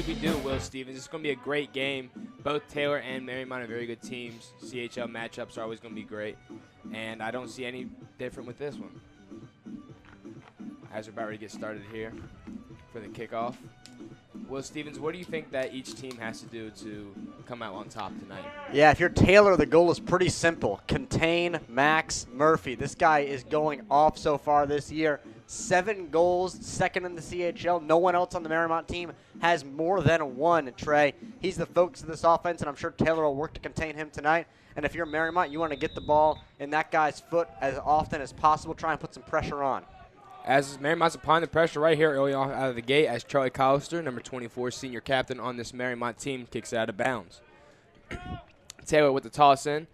believe we do, Will Stevens. It's going to be a great game. Both Taylor and Mariemont are very good teams. CHL matchups are always going to be great. And I don't see any different with this one. As we're about ready to get started here for the kickoff. Will Stevens, what do you think that each team has to do to come out on top tonight? Yeah, if you're Taylor, the goal is pretty simple. Contain Max Murphy. This guy is going off so far this year. 7 goals, second in the CHL. No one else on the Mariemont team has more than 1, Trey. He's the focus of this offense, and I'm sure Taylor will work to contain him tonight. And if you're Mariemont, you want to get the ball in that guy's foot as often as possible. Try and put some pressure on. As Mariemont's applying the pressure right here early on out of the gate as Charlie Collister, number 24, senior captain on this Mariemont team, kicks it out of bounds. Taylor with the toss in.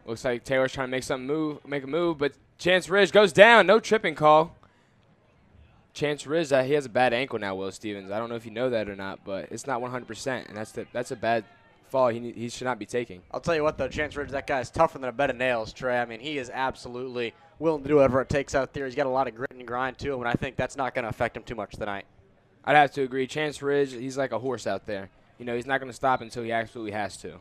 Looks like Taylor's trying to make a move, but Chance Ridge goes down. No tripping call. Chance Ridge, he has a bad ankle now, Will Stevens. I don't know if you know that or not, but it's not 100%, and that's a bad fall he should not be taking. I'll tell you what, though, Chance Ridge, that guy is tougher than a bed of nails, Trey. I mean, he is absolutely willing to do whatever it takes out there. He's got a lot of grit and grind to him, and I think that's not going to affect him too much tonight. I'd have to agree. Chance Ridge, he's like a horse out there. You know, he's not going to stop until he absolutely has to.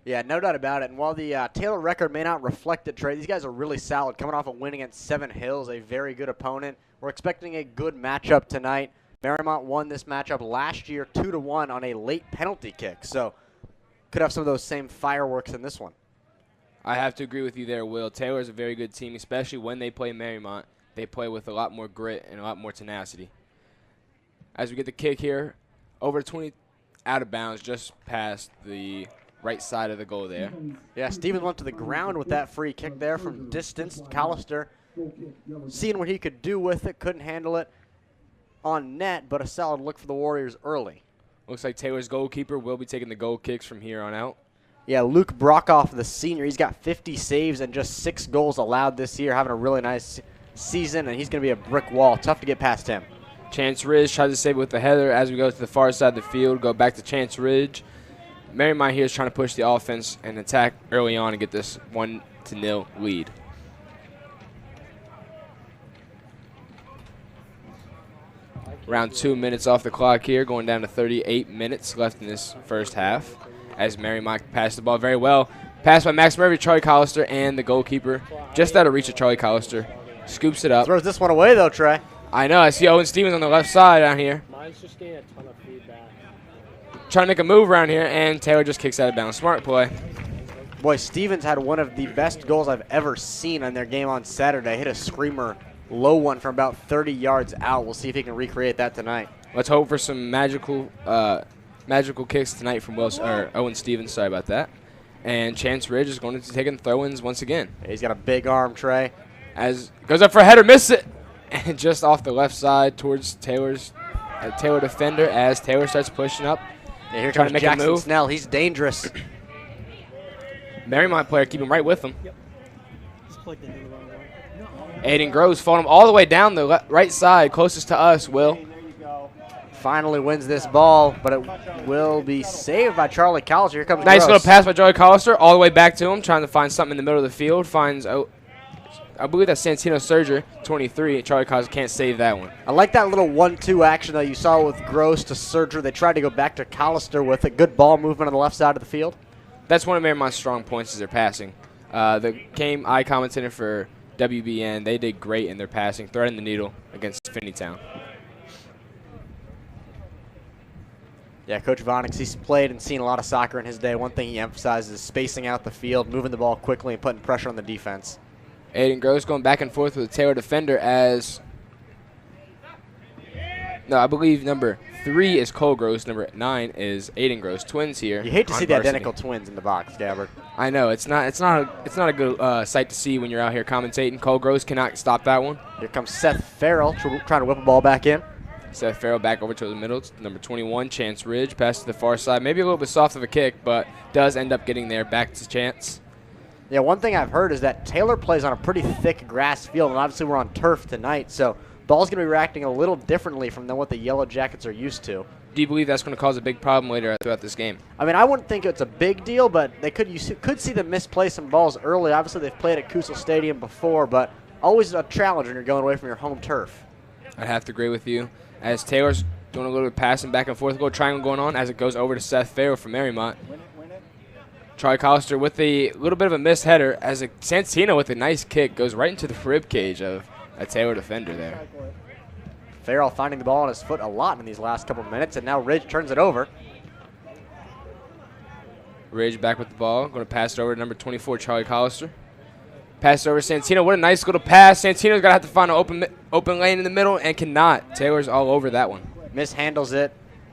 Yeah, no doubt about it. And while the Taylor record may not reflect it, Trey, these guys are really solid. Coming off a win against Seven Hills, a very good opponent. We're expecting a good matchup tonight. Mariemont won this matchup last year 2-1 on a late penalty kick. So could have some of those same fireworks in this one. I have to agree with you there, Will. Taylor is a very good team, especially when they play Mariemont. They play with a lot more grit and a lot more tenacity. As we get the kick here, over 20 out of bounds, just past the right side of the goal there. Yeah, Stevens went to the ground with that free kick there from distance. Collister seeing what he could do with it, couldn't handle it on net, but a solid look for the Warriors early. Looks like Taylor's goalkeeper will be taking the goal kicks from here on out. Yeah, Luke Brockhoff, the senior, he's got 50 saves and just 6 goals allowed this year, having a really nice season, and he's going to be a brick wall. Tough to get past him. Chance Ridge tries to save it with the header as we go to the far side of the field, go back to Chance Ridge. Mariemont here is trying to push the offense and attack early on and get this 1-0 lead. Around 2 minutes off the clock here, going down to 38 minutes left in this first half as Mariemont passed the ball very well. Passed by Max Murphy, Charlie Collister, and the goalkeeper. Just out of reach of Charlie Collister. Scoops it up. Throws this one away, though, Trey. I know. I see Owen Stevens on the left side down here. Mine's just getting a ton of feedback. Trying to make a move around here, and Taylor just kicks out of bounds. Smart play. Boy, Stevens had one of the best goals I've ever seen on their game on Saturday. Hit a screamer low one from about 30 yards out. We'll see if he can recreate that tonight. Let's hope for some magical kicks tonight from Owen Stevens. Sorry about that. And Chance Ridge is going to take in throw-ins once again. He's got a big arm, Trey. As goes up for a header, misses it. And just off the left side towards Taylor's Taylor defender as Taylor starts pushing up. Yeah, here trying comes to make a Jackson move. Snell. He's dangerous. Mariemont player keeping right with him. Yep. Just plugged it in the wrong way. Aiden Groves following him all the way down the right side, closest to us, Will. Finally wins this ball, but it will be saved by Charlie Collister. Here comes Nice Gross. little pass by Charlie Collister, all the way back to him, trying to find something in the middle of the field. Finds, I believe that's Santino Serger, 23. Charlie Collister can't save that one. I like that little 1-2 action that you saw with Gross to Serger. They tried to go back to Collister with a good ball movement on the left side of the field. That's one of Mariemont's strong points is their passing. The game I commentated for WBN, they did great in their passing, threading the needle against Finneytown. Yeah, Coach Vonix, he's played and seen a lot of soccer in his day. One thing he emphasizes is spacing out the field, moving the ball quickly, and putting pressure on the defense. Aiden Gross going back and forth with the Taylor defender as no, I believe number 3 is Cole Gross, number 9 is Aiden Gross. Twins here. You hate to see the varsity. identical twins in the box, Gabbard. I know it's not a good sight to see when you're out here commentating. Cole Gross cannot stop that one. Here comes Seth Farrell trying to whip a ball back in. Seth Farrell back over to the middle. Number 21, Chance Ridge, pass to the far side. Maybe a little bit soft of a kick, but does end up getting there. Back to Chance. Yeah, one thing I've heard is that Taylor plays on a pretty thick grass field, and obviously we're on turf tonight, so ball's going to be reacting a little differently from what the Yellow Jackets are used to. Do you believe that's going to cause a big problem later throughout this game? I mean, I wouldn't think it's a big deal, but you could see them misplay some balls early. Obviously, they've played at Kusel Stadium before, but always a challenge when you're going away from your home turf. I'd have to agree with you. As Taylor's doing a little bit of passing back and forth, little triangle going on as it goes over to Seth Farrell from Mariemont. Charlie Collister with a little bit of a missed header as Santino with a nice kick goes right into the rib cage of a Taylor defender there. Farrell finding the ball on his foot a lot in these last couple of minutes, and now Ridge turns it over. Ridge back with the ball. Going to pass it over to number 24, Charlie Collister. Pass it over to Santino. What a nice little pass. Santino's going to have to find an open lane in the middle and cannot. Taylor's all over that one. Mishandles it,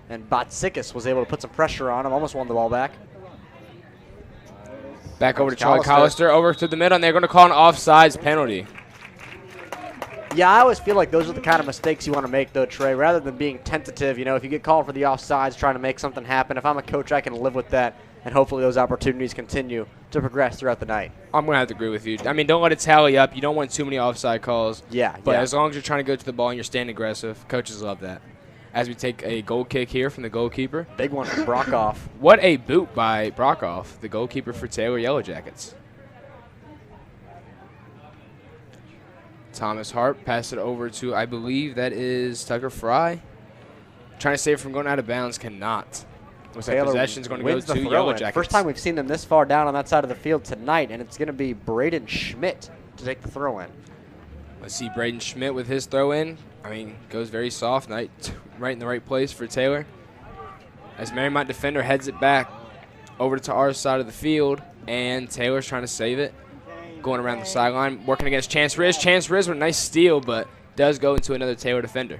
and Botsikis was able to put some pressure on him. Almost won the ball back. Back over to Charlie Collister. Over to the middle, and they're going to call an offsides penalty. Yeah, I always feel like those are the kind of mistakes you want to make, though, Trey. Rather than being tentative, you know, if you get called for the offsides, trying to make something happen, if I'm a coach, I can live with that, and hopefully those opportunities continue to progress throughout the night. I'm going to have to agree with you. I mean, don't let it tally up. You don't want too many offside calls. Yeah, But as long as you're trying to go to the ball and you're staying aggressive, coaches love that. As we take a goal kick here from the goalkeeper. Big one from Brockhoff. What a boot by Brockhoff, the goalkeeper for Taylor Yellow Jackets. Thomas Hart passed it over to, I believe that is Tucker Fry. Trying to save it from going out of bounds, cannot. Looks like possession's going to go to Yellow Jackets. First time we've seen them this far down on that side of the field tonight, and it's going to be Braden Schmidt to take the throw in. Let's see Braden Schmidt with his throw in. I mean, goes very soft, right in the right place for Taylor. As Mariemont defender heads it back over to our side of the field, and Taylor's trying to save it. Going around the sideline, working against Chance Riz. Chance Riz with a nice steal, but does go into another Taylor defender.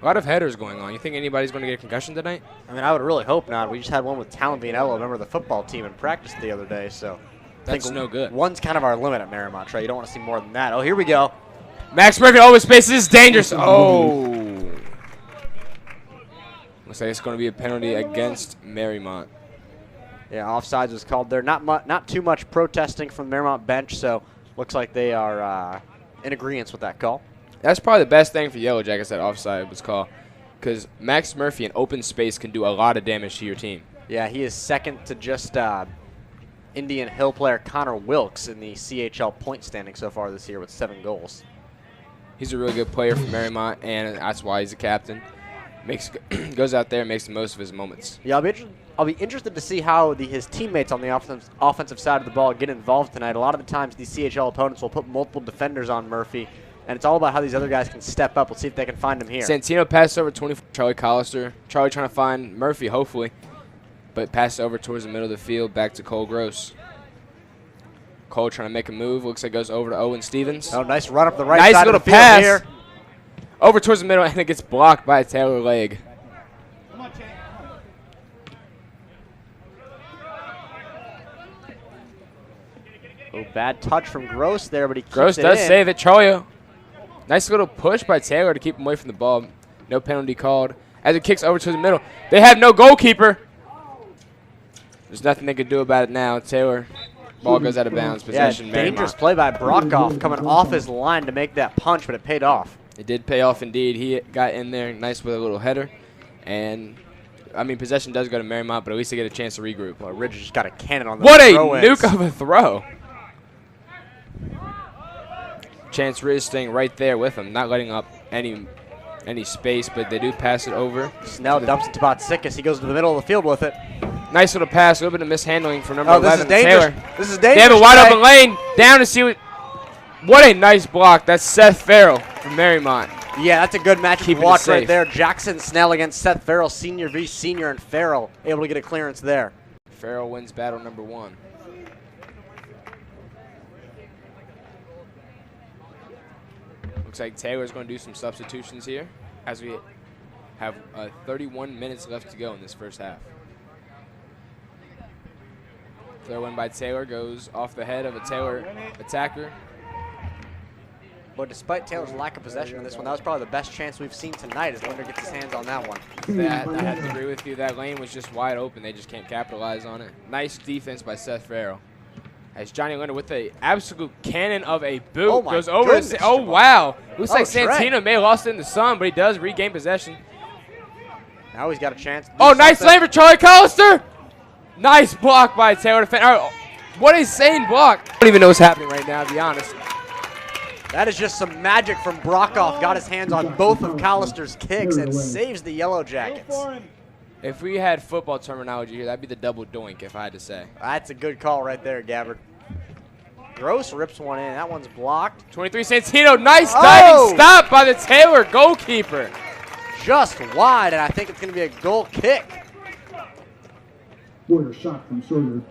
A lot of headers going on. You think anybody's going to get a concussion tonight? I mean, I would really hope not. We just had one with Talon Vianello, a member of the football team, in practice the other day, so that's no good. One's kind of our limit at Mariemont, Trey. You don't want to see more than that. Oh, here we go. Max Murphy over space. This is dangerous. Oh. Looks like it's going to be a penalty against Mariemont. Yeah, offsides was called there. Not too much protesting from the Mariemont bench, so looks like they are in agreement with that call. That's probably the best thing for Yellow Jackets that offside was called, because Max Murphy in open space can do a lot of damage to your team. Yeah, he is second to just Indian Hill player Connor Wilkes in the CHL point standing so far this year with 7 goals. He's a really good player for Mariemont, and that's why he's a captain. Goes out there and makes the most of his moments. Yeah, I'll be interested to see how his teammates on the offensive side of the ball get involved tonight. A lot of the times these CHL opponents will put multiple defenders on Murphy, and it's all about how these other guys can step up. We'll see if they can find him here. Santino passes over 24, Charlie Collister. Charlie trying to find Murphy, hopefully, but passes over towards the middle of the field back to Cole Gross. Cole trying to make a move. Looks like it goes over to Owen Stevens. Oh, nice run up the right side of the field pass here. Over towards the middle, and it gets blocked by a Taylor leg. Oh, bad touch from Gross there, but he keeps Gross it does in. save it. Charlie, nice little push by Taylor to keep him away from the ball. No penalty called. As it kicks over to the middle, they have no goalkeeper. There's nothing they can do about it now. Taylor, ball goes out of bounds. Possession. Yeah, dangerous play by Brockhoff coming off his line to make that punch, but it paid off. It did pay off indeed. He got in there nice with a little header. And, I mean, possession does go to Mariemont, but at least they get a chance to regroup. Well, Ridge just got a cannon on the What a throw-ins. nuke of a throw. Chance Riz staying right there with him, not letting up any space, but they do pass it over. Snell dumps it to Botsikis. He goes to the middle of the field with it. Nice little pass, a little bit of mishandling from number 11, this is dangerous. Taylor. This is dangerous. They have a wide open lane. Down to see what a nice block. That's Seth Farrell from Mariemont. Yeah, that's a good match to Keeping it watch right safe. there. Jackson Snell against Seth Farrell, senior v senior, and Farrell able to get a clearance there. Farrell wins battle number 1. Looks like Taylor's going to do some substitutions here as we have 31 minutes left to go in this first half. Throw in by Taylor goes off the head of a Taylor attacker. But despite Taylor's lack of possession in this one, that was probably the best chance we've seen tonight as Linder gets his hands on that one. I have to agree with you. That lane was just wide open. They just can't capitalize on it. Nice defense by Seth Farrell. As Johnny Linder with an absolute cannon of a boot Oh my goes over. goodness, Oh, Jamal. wow. Looks like Trey. Santino may have lost it in the sun, but he does regain possession. Now he's got a chance to do Oh, nice something. lane for Charlie Collister. Nice block by Taylor defender. Oh, what a insane block. I don't even know what's happening right now, to be honest. That is just some magic from Brockhoff. Got his hands on both of Callister's kicks and saves the Yellow Jackets. If we had football terminology here, that'd be the double doink, if I had to say. That's a good call right there, Gabbard. Gross rips one in. That one's blocked. 23 Santino, nice diving stop by the Taylor goalkeeper. Just wide, and I think it's going to be a goal kick. Warrior shot from Serger.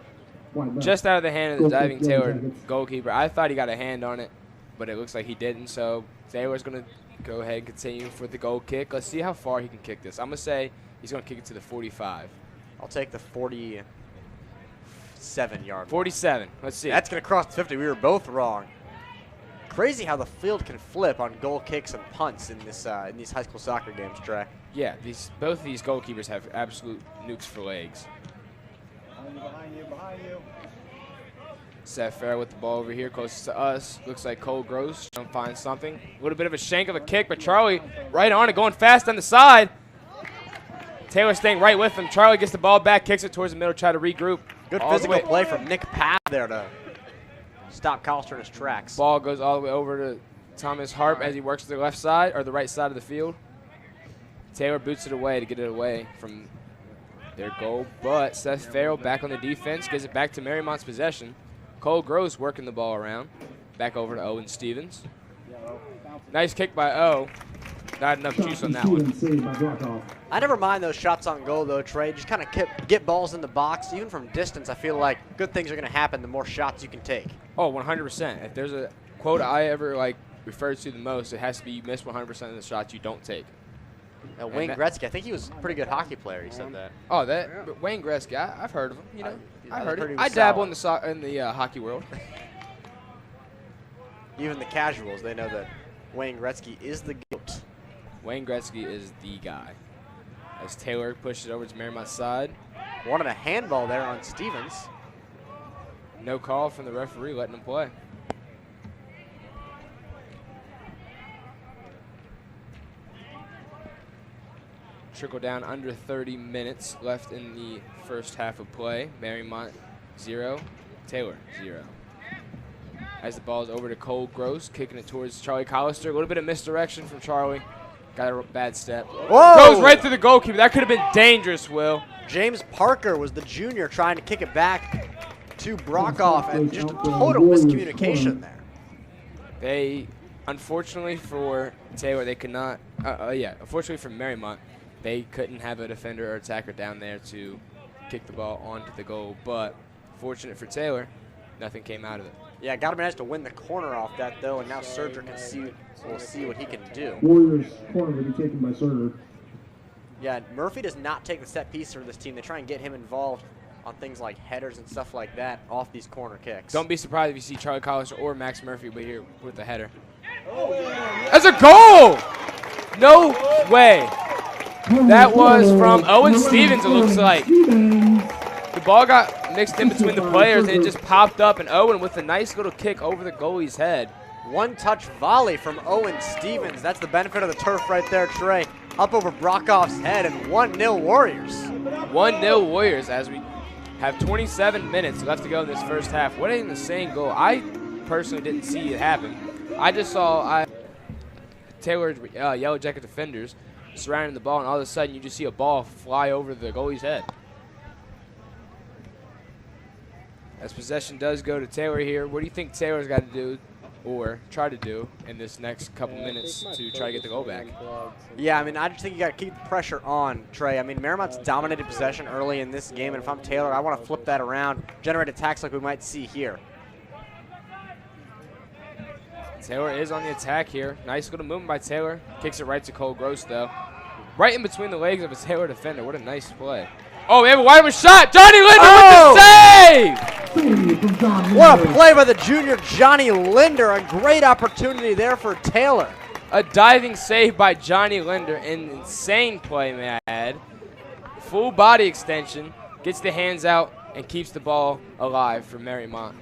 Wide left. Just out of the hand of the Goal diving kick, Yellow Taylor Jackets. goalkeeper. I thought he got a hand on it, but it looks like he didn't. So Taylor's going to go ahead and continue for the goal kick. Let's see how far he can kick this. I'm going to say he's going to kick it to the 45. I'll take the 47-yard. 47. Let's see. That's going to cross the 50. We were both wrong. Crazy how the field can flip on goal kicks and punts in this in these high school soccer games, Trey. Yeah, both of these goalkeepers have absolute nukes for legs. Behind you. Seth Farrell with the ball over here, closest to us. Looks like Cole Gross trying to find something. A little bit of a shank of a kick, but Charlie right on it, going fast on the side. Taylor staying right with him. Charlie gets the ball back, kicks it towards the middle, try to regroup. Good physical play from Nick Papp there to stop Callister in his tracks. Ball goes all the way over to Thomas Harp as he works to the left side, or the right side of the field. Taylor boots it away to get it away from their goal, but Seth Farrell back on the defense, gives it back to Mariemont's possession. Cole Gross working the ball around. Back over to Owen Stevens. Nice kick by O. Not enough juice on that one. I never mind those shots on goal, though, Trey. Just kind of get balls in the box. Even from distance, I feel like good things are going to happen the more shots you can take. Oh, 100%. If there's a quote I ever refer to the most, it has to be you miss 100% of the shots you don't take. Wayne Gretzky, I think he was a pretty good hockey player. He said that. Oh, but Wayne Gretzky, I've heard of him. You know, I've heard it. I I dabble in the hockey world. Even the casuals, they know that Wayne Gretzky is the GOAT. Wayne Gretzky is the guy. As Taylor pushes it over to Mariemont's side. Wanted a handball there on Stevens. No call from the referee, letting him play. Trickle down under 30 minutes left in the first half of play. Mariemont 0, Taylor 0. As the ball is over to Cole Gross, kicking it towards Charlie Callister. A little bit of misdirection from Charlie. Got a bad step. Whoa! Goes right through the goalkeeper. That could have been dangerous, Will. James Parker was the junior trying to kick it back to Brockhoff, and just a total miscommunication there. They, unfortunately for Taylor, they could not, unfortunately for Mariemont, they couldn't have a defender or attacker down there to kick the ball onto the goal. But fortunate for Taylor, nothing came out of it. Yeah, got to manage to win the corner off that, though, and now Serger will see what he can do. Warriors corner to be taken by Serger. Yeah, Murphy does not take the set piece for this team. They try and get him involved on things like headers and stuff like that off these corner kicks. Don't be surprised if you see Charlie Callister or Max Murphy here with the header. That's a goal! No way. That was from Owen Stevens, it looks like. The ball got mixed in between the players, and it just popped up, and Owen with a nice little kick over the goalie's head. One-touch volley from Owen Stevens. That's the benefit of the turf right there, Trey. Up over Brockhoff's head, and 1-0 Warriors. 1-0 Warriors as we have 27 minutes left to go in this first half. What an insane goal. I personally didn't see it happen. I just saw Taylor's Yellow Jacket defenders surrounding the ball, and all of a sudden you just see a ball fly over the goalie's head. As possession does go to Taylor here, what do you think Taylor's got to do or try to do in this next couple minutes to try to get the goal back? Yeah, I mean, I just think you got to keep the pressure on, Trey. I mean, Mariemont's dominated possession early in this game, and if I'm Taylor, I want to flip that around, generate attacks like we might see here. Taylor is on the attack here. Nice little movement by Taylor. Kicks it right to Cole Gross, though. Right in between the legs of a Taylor defender. What a nice play. Oh, we have a wide open shot. Johnny Linder with the save! What a play by the junior Johnny Linder. A great opportunity there for Taylor. A diving save by Johnny Linder. An insane play, may I add. Full body extension. Gets the hands out and keeps the ball alive for Mariemont.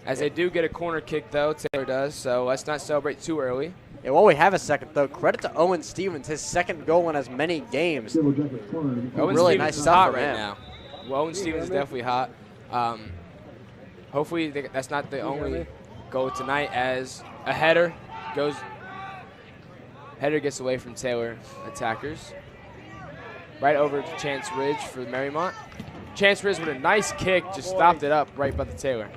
As they do get a corner kick, though, Taylor does, so let's not celebrate too early. Yeah, while we have a second, though, credit to Owen Stevens, his second goal in as many games. Owen Really Stevens nice is stuff hot from right him. now. Well, and Stevens is definitely hot. Hopefully that's not the only goal tonight, as a header gets away from Taylor attackers. Right over to Chance Ridge for Mariemont. Chance Ridge with a nice kick, just stopped it up right by the Taylor.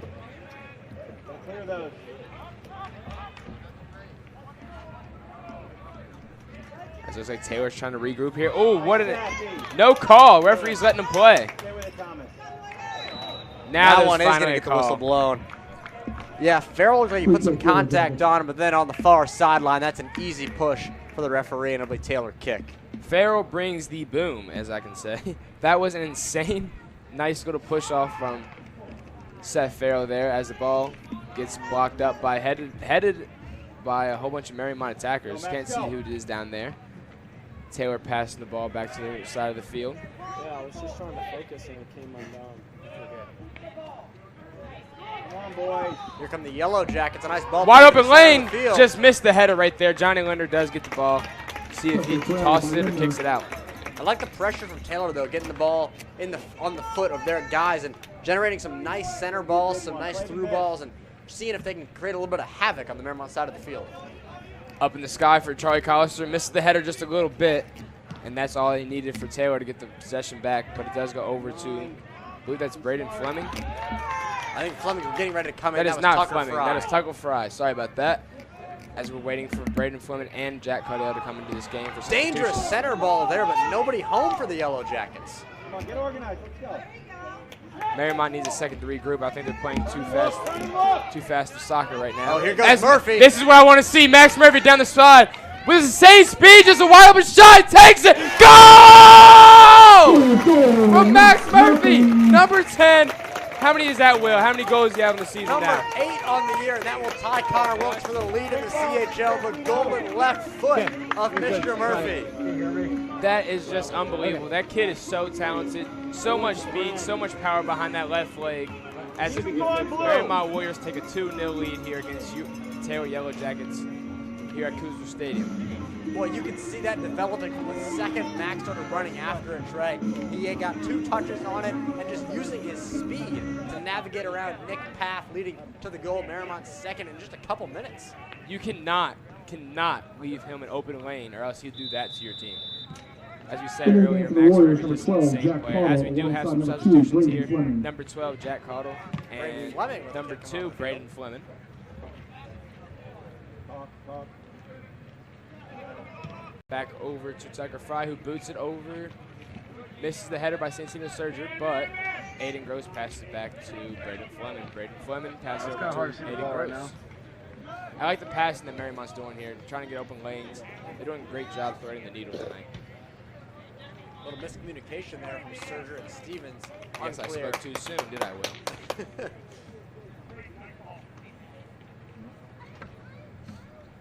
Clear those. It looks like Taylor's trying to regroup here. Oh, what no call. Referee's letting him play. Now that one is going to get the whistle blown. Yeah, Farrell looks like he put some contact on him, but then on the far sideline, that's an easy push for the referee, and it'll be Taylor kick. Farrell brings the boom, as I can say. That was an insane, nice little push off from Seth Farrell there, as the ball gets blocked up by headed by a whole bunch of Mariemont attackers. Can't see who it is down there. Taylor passing the ball back to the side of the field. Yeah, I was just trying to focus and it came undone. Come on, boys. Here come the Yellow Jackets. A nice ball. Wide open lane. Just missed the header right there. Johnny Linder does get the ball. See if he tosses it or kicks it out. I like the pressure from Taylor, though, getting the ball on the foot of their guys and generating some nice center balls, some nice through balls, and seeing if they can create a little bit of havoc on the Mariemont side of the field. Up in the sky for Charlie Collister. Missed the header just a little bit, and that's all he needed for Taylor to get the possession back, but it does go over to, I believe that's Braden Fleming. I think Fleming was getting ready to come in. That is not Fleming. That is Tucker Fry. Sorry about that. As we're waiting for Braden Fleming and Jack Cardell to come into this game. For dangerous center ball there, but nobody home for the Yellow Jackets. Come on, get organized. Let's go. Mariemont needs a second to regroup. I think they're playing too fast for soccer right now. Oh, here goes Murphy. This is what I want to see. Max Murphy down the side with the same speed, just a wide open shot, takes it. Goal! From Max Murphy, number 10. How many is that, Will? How many goals do you have in the season Number now? 8 on the year, and that will tie Connor Wilkes for the lead in the CHL. The golden left foot of Mr. Murphy. That is just unbelievable. That kid is so talented, so much speed, so much power behind that left leg. As the Mariemont Warriors take a 2-0 lead here against Taylor Yellow Jackets here at Kusel Stadium. Boy, you can see that developing from the second Max started running after a tray. He had got 2 touches on it and just using his speed to navigate around Nick Path, leading to the goal. Mariemont second in just a couple minutes. You cannot leave him an open lane, or else he'll do that to your team. As we said earlier, Max Murphy is an insane player. As we do have some substitutions here, number 12, Jack Caudill, and number 2, Braden Fleming. Back over to Tucker Fry, who boots it over. Misses the header by Santino Serger, but Aiden Gross passes it back to Braden Fleming. Braden Fleming passes it over to Aiden Gross. Right, I like the passing that Mariemont's doing here, trying to get open lanes. They're doing a great job threading the needle tonight. A little miscommunication there from Serger and Stevens. Yes, I spoke too soon, did I, Will?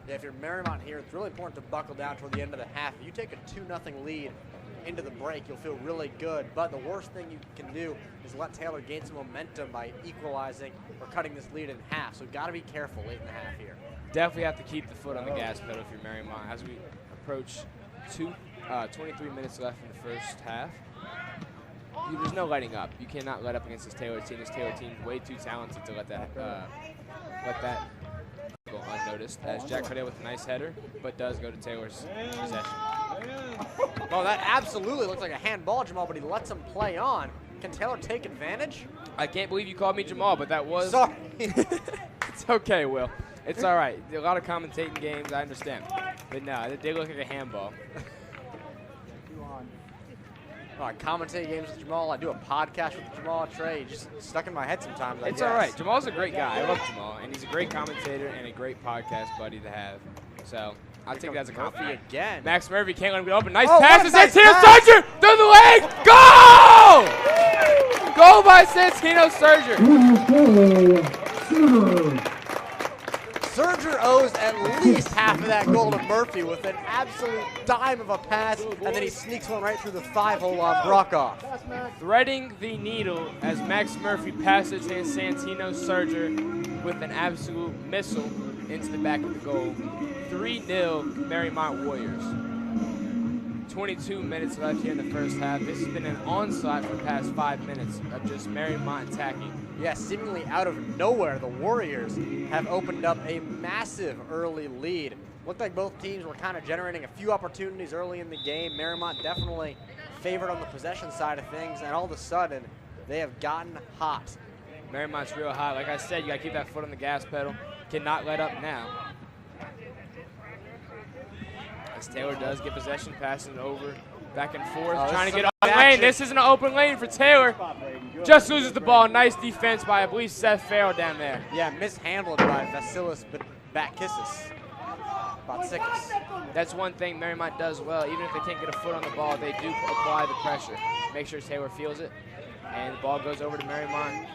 Yeah, if you're Mariemont here, it's really important to buckle down toward the end of the half. If you take a 2-0 lead into the break, you'll feel really good. But the worst thing you can do is let Taylor gain some momentum by equalizing or cutting this lead in half. So got to be careful late in the half here. Definitely have to keep the foot on the gas pedal if you're Mariemont. As we approach 23 minutes left in the first half, there's no letting up. You cannot let up against this Taylor team. This Taylor team is way too talented to let that go unnoticed, as Jack Cardell with a nice header, but does go to Taylor's possession. Oh, that absolutely looks like a handball, Jamal, but he lets him play on. Can Taylor take advantage? I can't believe you called me Jamal, but that was... Sorry. It's okay, Will. It's all right. A lot of commentating games, I understand. But no, it did look like a handball. I commentate games with Jamal. I do a podcast with Jamal Trey. Just stuck in my head sometimes, I It's guess. all right. Jamal's a great guy. I love Jamal, and he's a great commentator and a great podcast buddy to have. So I'll take that as a compliment. Again. Max Murphy can't let him get open. Nice Oh, pass what to a nice Santino pass. Serger through the leg. Goal! Goal by Santino Serger. Serger owes at least half of that goal to Murphy with an absolute dime of a pass, and then he sneaks one right through the 5-hole on Brokoff. Threading the needle as Max Murphy passes in Santino Serger with an absolute missile into the back of the goal. 3-0 Mariemont Warriors. 22 minutes left here in the first half. This has been an onslaught for the past 5 minutes of just Mariemont attacking. Yeah, seemingly out of nowhere, the Warriors have opened up a massive early lead. Looked like both teams were kind of generating a few opportunities early in the game. Mariemont definitely favored on the possession side of things, and all of a sudden, they have gotten hot. Mariemont's real hot. Like I said, you got to keep that foot on the gas pedal. Cannot let up now. As Taylor does get possession, passing it over, back and forth, trying to get open lane. This isn't an open lane for Taylor. Just loses the ball. Nice defense by, I believe, Seth Farrell down there. Yeah, mishandled by Vasilis Batkissis. That's one thing Mariemont does well. Even if they can't get a foot on the ball, they do apply the pressure. Make sure Taylor feels it. And the ball goes over to Mariemont.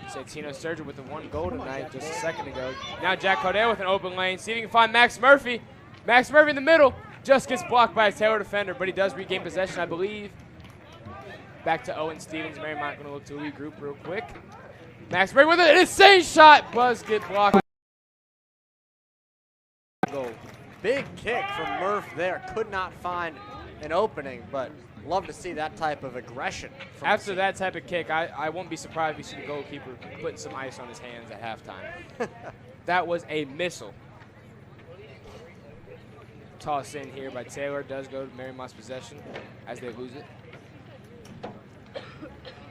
Santino Sturgeon with the 1 goal tonight just a second ago. Now Jack Cardell with an open lane. See if he can find Max Murphy. Max Murphy in the middle. Just gets blocked by a Taylor defender, but he does regain possession, I believe. Back to Owen Stevens. Mariemont going to look to regroup real quick. Max Murphy with an insane shot. Buzz get blocked. Goal. Big kick from Murph there. Could not find an opening, but love to see that type of aggression. After that type of kick, I won't be surprised if you see the goalkeeper putting some ice on his hands at halftime. That was a missile. Toss in here by Taylor. Does go to Mariemont's possession as they lose it.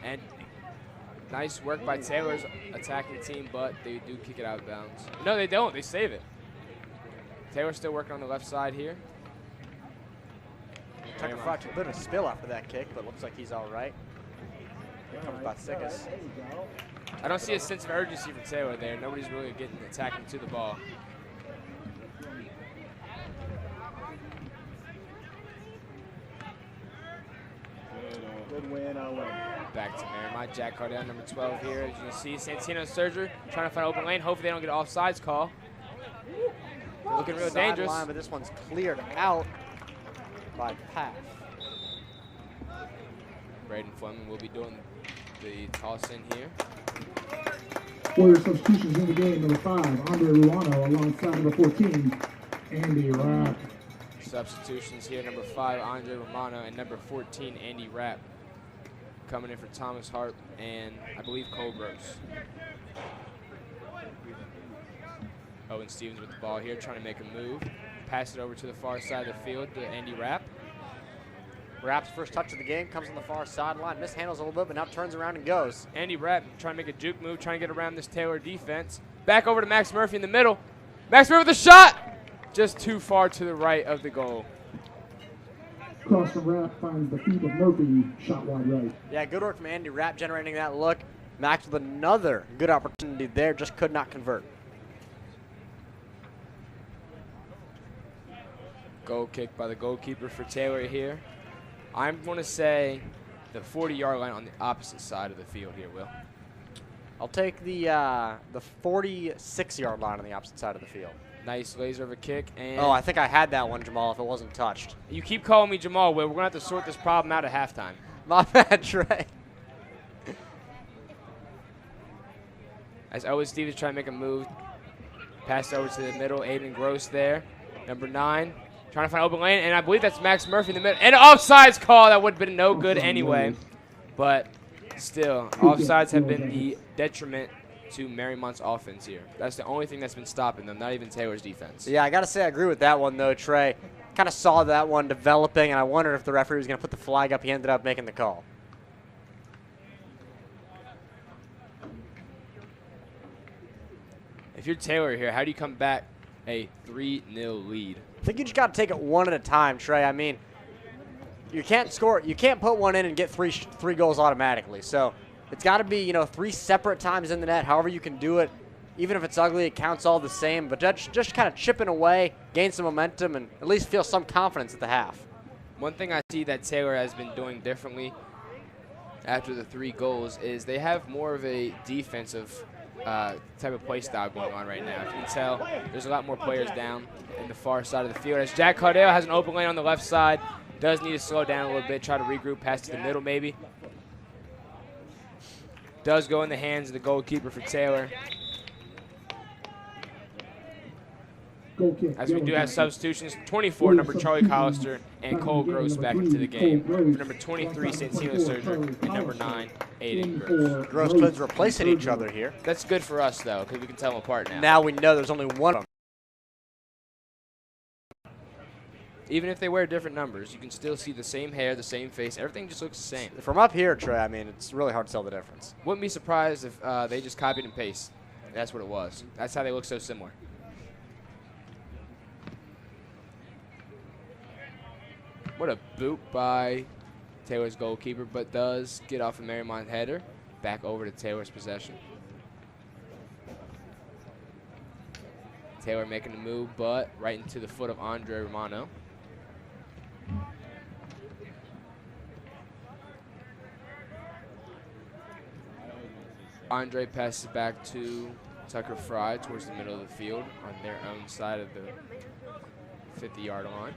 And nice work by Taylor's attacking team, but they do kick it out of bounds. No, they don't. They save it. Taylor's still working on the left side here. Tucker Fox a bit of a spill after that kick, but looks like he's all right. Here comes Batkissis. I don't see a sense of urgency from Taylor there. Nobody's really getting attacking to the ball. Good win, Owen. Back to Mariemont. Jack Cardell, number 12 here. As you can see, Santino Sturgeon trying to find open lane. Hopefully they don't get an offsides call. They're looking real dangerous. Line, but this one's cleared out by Paff. Braden Fleming will be doing the toss in here. Warrior substitutions in the game. Number 5, Andre Ruano, alongside number 14, Andy Rapp. Substitutions here. Number 5, Andre Romano, and number 14, Andy Rapp. Coming in for Thomas Hart and I believe Cole Gross. Owen Stevens with the ball here, trying to make a move. Pass it over to the far side of the field to Andy Rapp. Rapp's first touch of the game comes on the far sideline. Mishandles a little bit, but now turns around and goes. Andy Rapp trying to make a juke move, trying to get around this Taylor defense. Back over to Max Murphy in the middle. Max Murphy with a shot! Just too far to the right of the goal. Cross from Rapp finds the feet of Murphy, shot wide right. Yeah, good work from Andy Rapp generating that look. Max with another good opportunity there, just could not convert. Goal kick by the goalkeeper for Taylor here. I'm going to say the 40-yard line on the opposite side of the field here, Will. I'll take the 46-yard line on the opposite side of the field. Nice laser of a kick. And oh, I think I had that one, Jamal, if it wasn't touched. You keep calling me Jamal, Will. We're going to have to sort this problem out at halftime. My bad, Trey. As Owen Stevens trying to make a move. Pass over to the middle. Aiden Gross there. Number 9. Trying to find open lane. And I believe that's Max Murphy in the middle. And an offsides call. That would have been no good anyway. But still, offsides have been the detriment to Mariemont's offense here. That's the only thing that's been stopping them, not even Taylor's defense. Yeah, I got to say I agree with that one, though, Trey. Kind of saw that one developing, and I wondered if the referee was going to put the flag up. He ended up making the call. If you're Taylor here, how do you come back a 3-0 lead? I think you just got to take it one at a time, Trey. I mean, you can't score. You can't put one in and get three goals automatically. So it's got to be, 3 separate times in the net, however you can do it. Even if it's ugly, it counts all the same. But just kind of chipping away, gain some momentum, and at least feel some confidence at the half. One thing I see that Taylor has been doing differently after the 3 goals is they have more of a defensive type of play style going on right now. If you can tell, there's a lot more players down in the far side of the field. As Jack Cardell has an open lane on the left side, does need to slow down a little bit, try to regroup, pass to the middle maybe. Does go in the hands of the goalkeeper for Taylor. Goal kick. As we Yellow do have jacket. substitutions, 24, number Charlie Collister, and Cole Gross back into the game. For number 23, Santino Surger, and number 9, Aiden Gross. Gross Twins replacing each other here. That's good for us, though, because we can tell them apart now. Now we know there's only one of them. Even if they wear different numbers, you can still see the same hair, the same face. Everything just looks the same. From up here, Trey, I mean, it's really hard to tell the difference. Wouldn't be surprised if they just copied and pasted. That's what it was. That's how they look so similar. What a boot by Taylor's goalkeeper, but does get off a Mariemont header. Back over to Taylor's possession. Taylor making the move, but right into the foot of Andre Romano. Andre passes it back to Tucker Fry towards the middle of the field on their own side of the 50-yard line.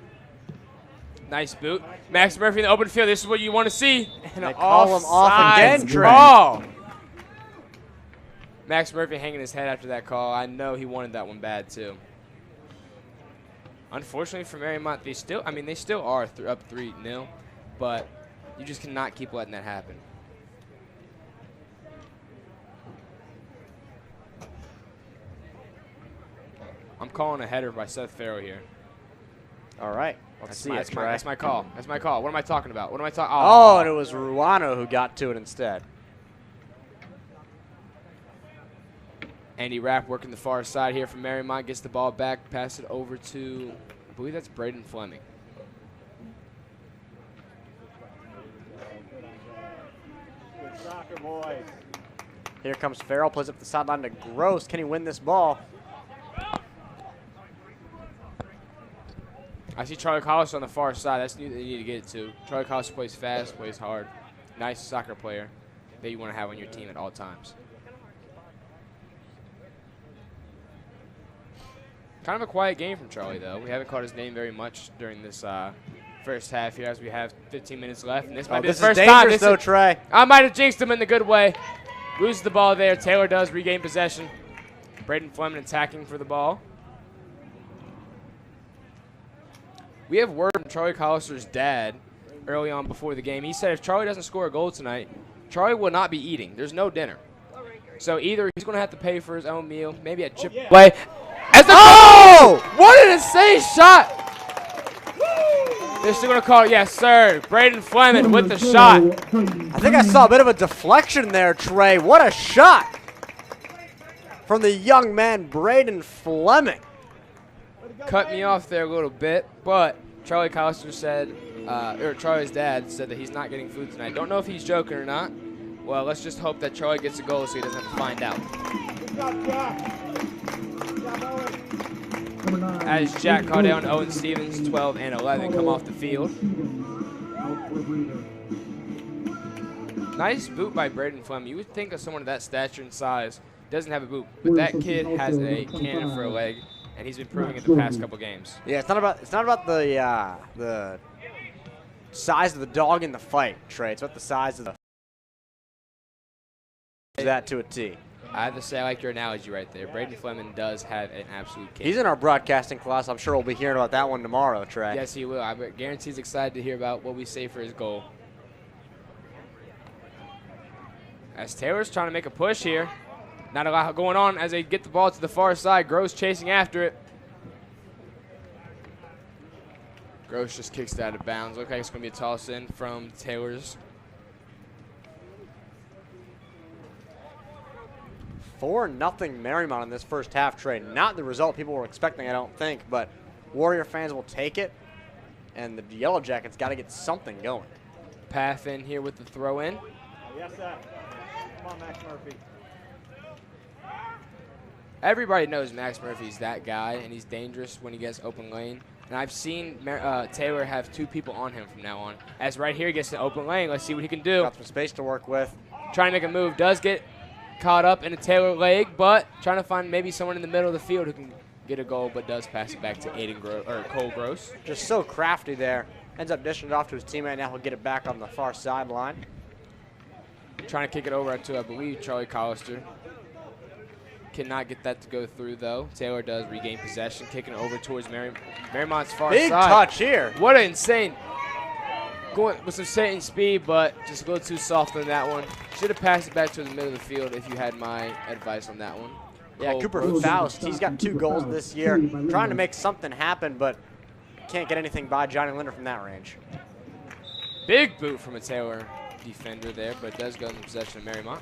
Nice boot. Max Murphy in the open field. This is what you want to see. And they call him off again, Trey. Call. Max Murphy hanging his head after that call. I know he wanted that one bad too. Unfortunately for Mariemont, they still are up 3-0, but you just cannot keep letting that happen. I'm calling a header by Seth Farrell here. All right. Let's see it, Trey. That's my call. That's my call. What am I talking about? What am I talking? Oh, and it was Ruano who got to it instead. Andy Rapp working the far side here from Mariemont. Gets the ball back. Pass it over to, I believe that's Braden Fleming. Good soccer, boys. Here comes Farrell. Plays up the sideline to Gross. Can he win this ball? I see Charlie Collis on the far side. That's what they need to get it to. Charlie Collis plays fast, plays hard. Nice soccer player that you want to have on your team at all times. Kind of a quiet game from Charlie, though. We haven't caught his name very much during this first half here as we have 15 minutes left. And this might be the first time. This is dangerous, though, Trey. I might have jinxed him in the good way. Loses the ball there. Taylor does regain possession. Braden Fleming attacking for the ball. We have word from Charlie Collister's dad early on before the game. He said if Charlie doesn't score a goal tonight, Charlie will not be eating. There's no dinner. So either he's going to have to pay for his own meal, maybe a Chick-fil-A. What an insane shot! They're still going to call it. Yes, sir. Braden Fleming with the shot. I think I saw a bit of a deflection there, Trey. What a shot from the young man, Braden Fleming. Cut me off there a little bit, but Charlie Collister said, or Charlie's dad said that he's not getting food tonight. Don't know if he's joking or not. Well, let's just hope that Charlie gets a goal so he doesn't have to find out. As Jack Caudale and Owen Stevens, 12 and 11, come off the field. Nice boot by Braden Fleming. You would think of someone of that stature and size doesn't have a boot, but that kid has a cannon for a leg. And he's been proving it the past couple games. Yeah, it's not about the size of the dog in the fight, Trey. It's about the size of the that to a T. I have to say I like your analogy right there. Braden Fleming does have an absolute kick. He's in our broadcasting class. I'm sure we'll be hearing about that one tomorrow, Trey. Yes, he will. I guarantee he's excited to hear about what we say for his goal. As Taylor's trying to make a push here. Not a lot going on as they get the ball to the far side. Gross chasing after it. Gross just kicks it out of bounds. Looks like it's going to be a toss in from Taylor's. 4-0 Mariemont in this first half, Trey. Not the result people were expecting, I don't think, but Warrior fans will take it, and the Yellow Jackets got to get something going. Path in here with the throw in. Yes, sir. Come on, Max Murphy. Everybody knows Max Murphy's that guy, and he's dangerous when he gets open lane. And I've seen Taylor have 2 people on him from now on. As right here he gets to open lane. Let's see what he can do. Got some space to work with. Trying to make a move. Does get caught up in a Taylor leg, but trying to find maybe someone in the middle of the field who can get a goal, but does pass it back to Cole Gross. Just so crafty there. Ends up dishing it off to his teammate. Now he'll get it back on the far sideline. Trying to kick it over to, I believe, Charlie Collister. cannot get that to go through, though. Taylor does regain possession, kicking it over towards Mariemont's far Big side. touch here. What an insane, going with some insane speed, but just a little too soft on that one. Should have passed it back to the middle of the field if you had my advice on that one. Yeah, Cole Cooper Gross. Faust, he's got 2 goals this year. Trying to make something happen, but can't get anything by Johnny Linder from that range. Big boot from a Taylor defender there, but it does go in the possession of Mariemont.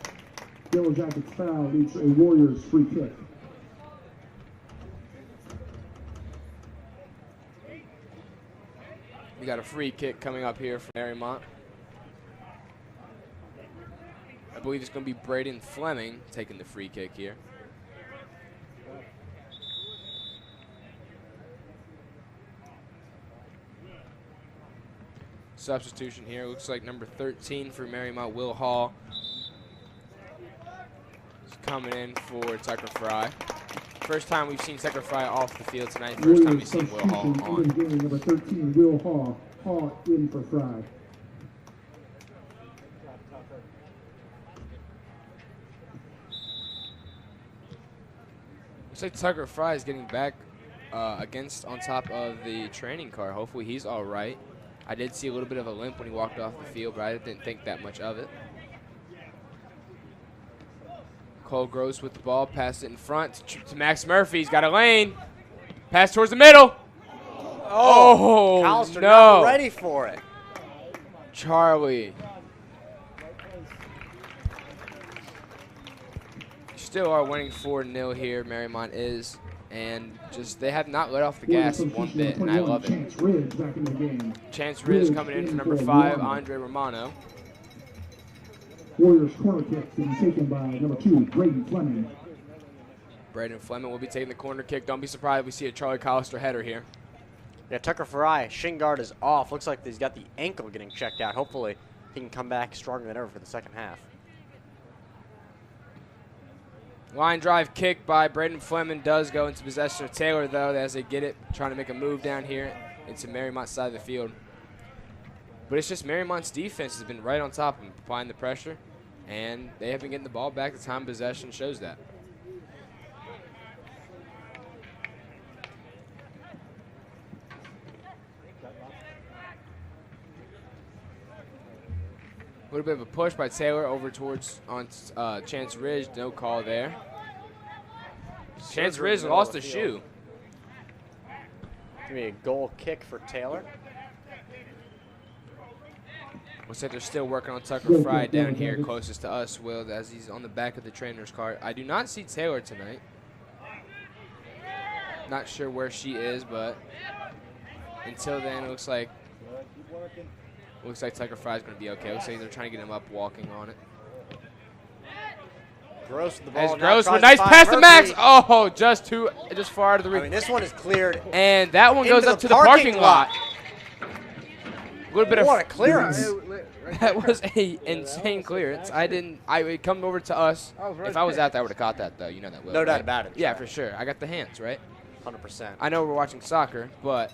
Yellow Jackets foul leads a Warriors free kick. We got a free kick coming up here from Mariemont. I believe it's going to be Braden Fleming taking the free kick here. Substitution here. Looks like number 13 for Mariemont, Will Hall, is coming in for Tucker Fry. First time we've seen Tucker Fry off the field tonight. First time we've seen Will Hall on. Number 13, Will Hall. Hall in for Fry. Looks like Tucker Fry is getting back against on top of the training car. Hopefully he's all right. I did see a little bit of a limp when he walked off the field, but I didn't think that much of it. Cole Gross with the ball, passed it in front to Max Murphy. He's got a lane. Pass towards the middle. Oh, Callister no. not ready for it. Charlie. Still are winning 4-0 here, Mariemont is. And just they have not let off the gas one bit, and I love it. Chance Ridge back in the game. Chance Riz coming in for number 5, Andre Romano. Warriors corner kick being taken by number 2, Braden Fleming. Braden Fleming will be taking the corner kick. Don't be surprised if we see a Charlie Callister header here. Yeah, Tucker Fry, shin guard is off. Looks like he's got the ankle getting checked out. Hopefully he can come back stronger than ever for the second half. Line drive kick by Braden Fleming does go into possession of Taylor, though, as they get it, trying to make a move down here into Mariemont's side of the field. But it's just Mariemont's defense has been right on top of them, applying the pressure, and they have been getting the ball back. The time possession shows that. A little bit of a push by Taylor over towards on Chance Ridge. No call there. Chance Ridge lost a shoe. Give me a goal kick for Taylor. Looks like they're still working on Tucker Fry down here closest to us, Will, as he's on the back of the trainer's car. I do not see Taylor tonight. Not sure where she is, but until then, it looks like Tucker Fry's going to be okay. Looks like they're trying to get him up walking on it. Gross with the ball. As Gross with a nice pass to Max. Oh, just far out of the reach. I mean, this one is cleared. And that one goes up to the parking lot. A little bit of what a clearance. That was a insane clearance. It come over to us. If I was out there, I would have caught that, though. You know that, Will. No doubt right? about it. Yeah, for sure. I got the hands, right? 100%. I know we're watching soccer, but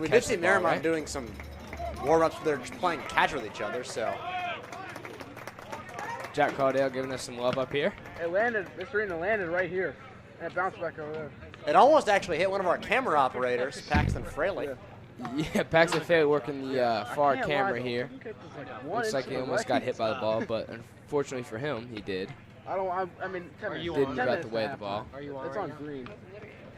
We did see Mariemont doing some warm-ups where they're just playing catch with each other, so. Jack Caldale giving us some love up here. It landed, Mr. Arena landed right here, and it bounced back over there. It almost actually hit one of our camera operators, Paxton Fraley. Yeah, Paxton Fraley working the far can't camera lie, though. here. You kicked this like Looks like he almost got hit by the ball, but unfortunately for him, he did. I mean, 10 minutes. Didn't 10 get minutes the way to of the ball. halftime. It's on green.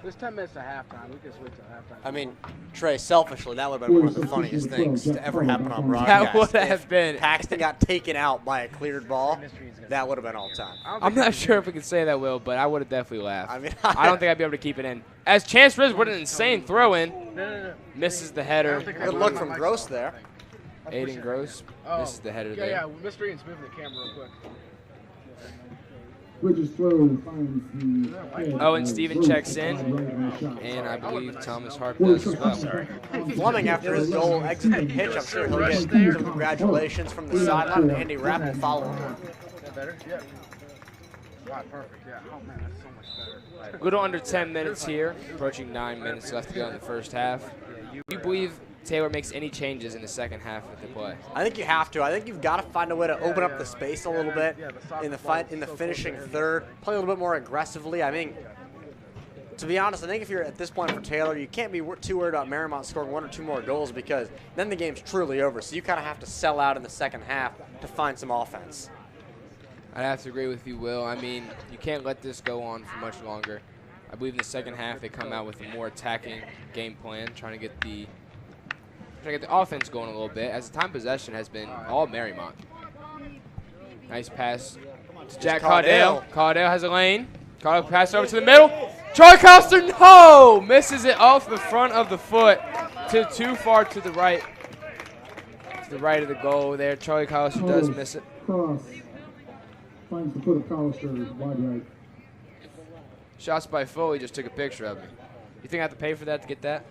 There's 10 minutes to halftime. We can switch to halftime. I mean, Trey, selfishly, that would have been one of the funniest things to ever happen on broadcast. That would have been. Paxton got taken out by a cleared ball. That would have been all time. I'm not sure if we can say that, Will, but I would have definitely laughed. I mean, I don't think I'd be able to keep it in. As Chance Riz with an insane throw-in, No. misses the header. Good look from Gross there. Aiden Gross misses the header there. Yeah, Mr. Ian's moving the camera real quick. Bridges throw finds the head Oh, and of Steven Gross checks in, right on the shot. and I believe Thomas Harp does as well. Fleming, after his goal, exit the pitch. I'm sure he'll get some congratulations from the sideline. Andy Rapp will follow him. Is that better? Yeah. Wow, perfect. Yeah. Oh, man, that's so much better. A little under 10 minutes here, approaching 9 minutes left to go in the first half. You believe Taylor makes any changes in the second half of the play. I think you have to. I think you've got to find a way to open up the space a little bit in the finishing third. Play a little bit more aggressively. I mean, to be honest, I think if you're at this point for Taylor, you can't be too worried about Mariemont scoring 1 or 2 more goals because then the game's truly over. So you kind of have to sell out in the second half to find some offense. I'd have to agree with you, Will. I mean, you can't let this go on for much longer. I believe in the second half they come out with a more attacking game plan, trying to get the offense going a little bit, as the time possession has been all Mariemont. Nice pass to Jack Caudill. Caudill has a lane. Caudill pass over to the middle. Troy Coster, no! Misses it off the front of the foot to too far to the right. To the right of the goal there. Charlie Coster does miss it. Cross. Finds the foot of Collister wide right. Shots by Foley just took a picture of me. You think I have to pay for that to get that?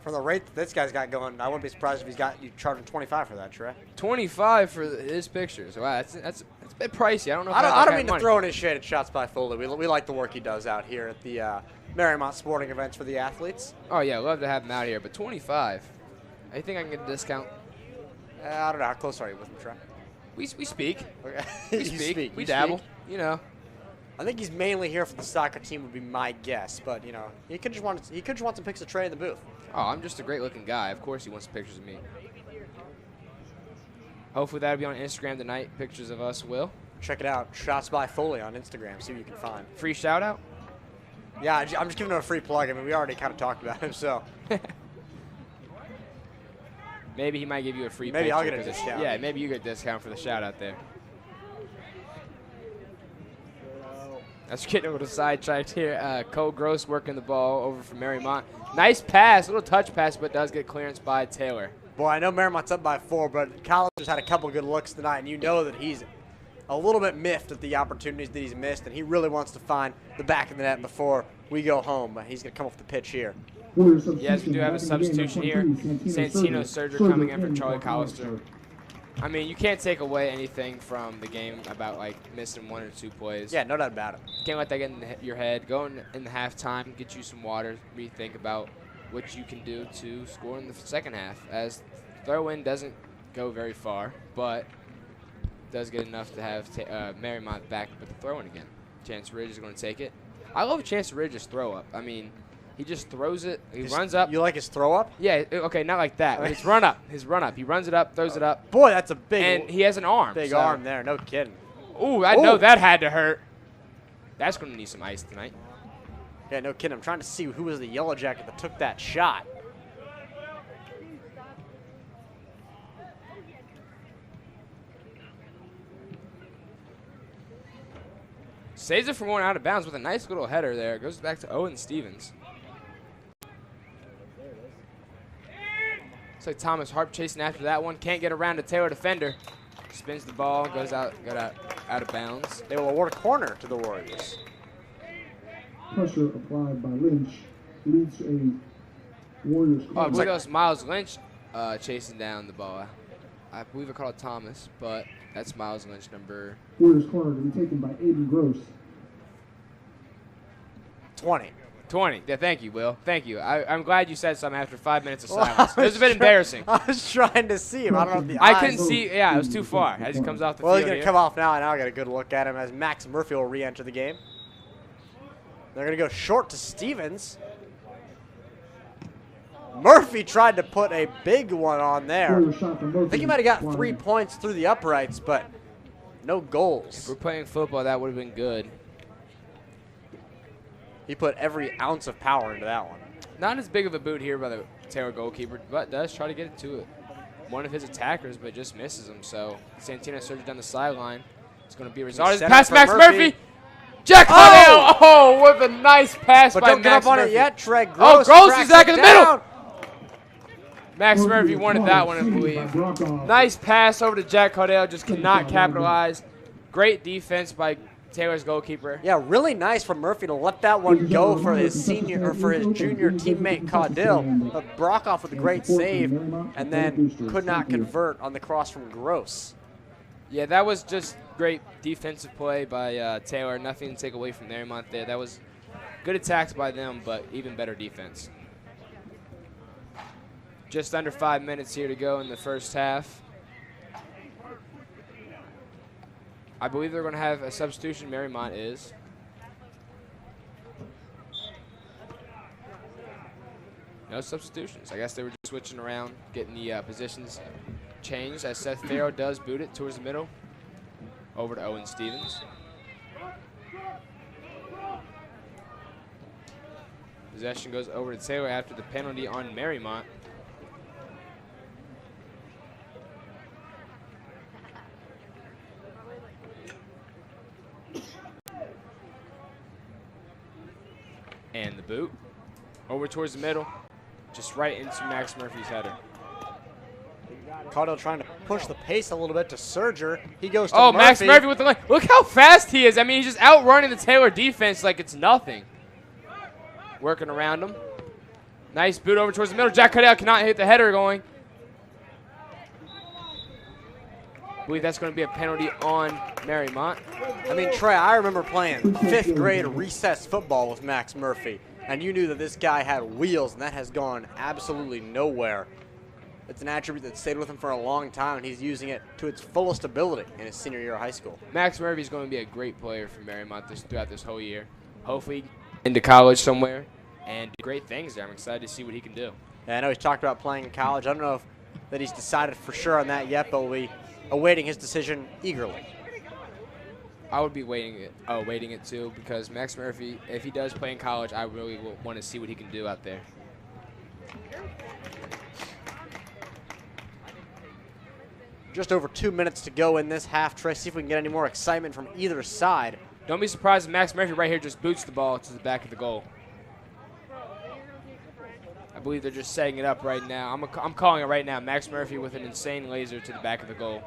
For the rate that this guy's got going, I wouldn't be surprised if he's got you charging 25 for that, Trey. 25 for his pictures. Wow, that's a bit pricey. I don't know. If I don't mean to throw any shade at Shots by Foley. We like the work he does out here at the Mariemont sporting events for the athletes. Oh yeah, love to have him out here. But 25. I think I can get a discount. I don't know. How close are you with him, Trey? We speak. Okay. We speak. We dabble. You know. I think he's mainly here for the soccer team would be my guess, but you know he could just want some pics of Trey in the booth. Oh, I'm just a great-looking guy. Of course he wants pictures of me. Hopefully that'll be on Instagram tonight. Pictures of us, Will. Check it out. Shots by Foley on Instagram. See what you can find. Free shout-out? Yeah, I'm just giving him a free plug. I mean, we already kind of talked about him, so. Maybe he might give you a free Maybe picture I'll get a for the discount. Yeah, maybe you get a discount for the shout-out there. That's getting a little sidetracked here. Cole Gross working the ball over for Mariemont. Nice pass, a little touch pass, but does get clearance by Taylor. Boy, I know Mariemont's up by 4, but Collins has had a couple good looks tonight, and you know that he's a little bit miffed at the opportunities that he's missed, and he really wants to find the back of the net before we go home. But he's going to come off the pitch here. Yes, we do have a substitution here. Santino Surger coming in for Charlie Collister. I mean, you can't take away anything from the game about, like, missing 1 or 2 plays. Yeah, no doubt about it. Can't let that get in your head. Go in the halftime, get you some water, rethink about what you can do to score in the second half, as throw-in doesn't go very far, but does get enough to have Mariemont back with the throw-in again. Chance Ridge is going to take it. I love Chance Ridge's throw-up. I mean, he just throws it. He runs up. You like his throw-up? Yeah, okay, not like that. His run-up. His run-up. He runs it up, throws it up. Boy, that's a big And he has an arm. Big arm there, no kidding. Ooh, I know that had to hurt. That's going to need some ice tonight. Yeah, no kidding. I'm trying to see who was the Yellow Jacket that took that shot. Saves it from going out of bounds with a nice little header there. Goes back to Owen Stevens. Looks like Thomas Harp chasing after that one. Can't get around a Taylor defender. Spins the ball, goes out of bounds. They will award a corner to the Warriors. Pressure applied by Lynch leads a Warriors Oh, I corner. believe that was Miles Lynch chasing down the ball. I believe I called it Thomas, but that's Miles Lynch, number... Warriors corner to be taken by Aiden Gross. 20. 20. Yeah, thank you, Will. Thank you. I'm glad you said something after 5 minutes of silence. It was a bit embarrassing. I was trying to see him. I don't know if the I eyes. couldn't see. Yeah, it was too far. As he comes off the Well, he's field going to here. come off now, and now I got a good look at him as Max Murphy will re-enter the game. They're going to go short to Stevens. Murphy tried to put a big one on there. Warriors shot from I Murphy. think he might have got 3 Wide. points through the uprights, but no If goals. we're playing football, that would have been good. He put every ounce of power into that one. Not as big of a boot here by the Taylor goalkeeper, but does try to get it to it. One of his attackers, but just misses him. So Santino surges down the sideline. It's going to be a result. Center Pass for Max Murphy. Murphy. Jack Connell. Oh, what a nice pass But by don't get Max up on Murphy. it yet, Trey. Oh, Gross Gross tracks is back it in the middle. down. Max Murphy wanted that one, I believe. Nice pass over to Jack Connell. Just cannot capitalize. Great defense by Taylor's goalkeeper. Yeah, really nice from Murphy to let that one go for his senior or for his junior teammate Caudill. But Brockhoff with a great save and then could not convert on the cross from Gross. Yeah, that was just great defensive play by Taylor. Nothing to take away from Mariemont there. That was good attacks by them, but even better defense. Just under 5 minutes here to go in the first half. I believe they're going to have a substitution. Mariemont is. No substitutions. I guess they were just switching around, getting the positions changed as Seth Farrow does boot it towards the middle. Over to Owen Stevens. Possession goes over to Taylor after the penalty on Mariemont. And the boot. Over towards the middle. Just right into Max Murphy's header. Caudill trying to push the pace a little bit to Serger. He goes to Murphy. Max Murphy with the line. Look how fast he is. I mean, he's just outrunning the Taylor defense like it's nothing. Working around him. Nice boot over towards the middle. Jack Cudell cannot hit the header going. I believe that's going to be a penalty on Mariemont. I mean, Trey, I remember playing 5th grade recess football with Max Murphy, and you knew that this guy had wheels, and that has gone absolutely nowhere. It's an attribute that stayed with him for a long time, and he's using it to its fullest ability in his senior year of high school. Max Murphy is going to be a great player for Mariemont throughout this whole year. Hopefully into college somewhere and do great things there. I'm excited to see what he can do. Yeah, I know he's talked about playing in college. I don't know that he's decided for sure on that yet, but we'll be awaiting his decision eagerly. I would be waiting it too, because Max Murphy, if he does play in college, I really will want to see what he can do out there. Just over 2 minutes to go in this half. Trey, see if we can get any more excitement from either side. Don't be surprised if Max Murphy right here just boots the ball to the back of the goal. I believe they're just setting it up right now. I'm calling it right now. Max Murphy with an insane laser to the back of the goal.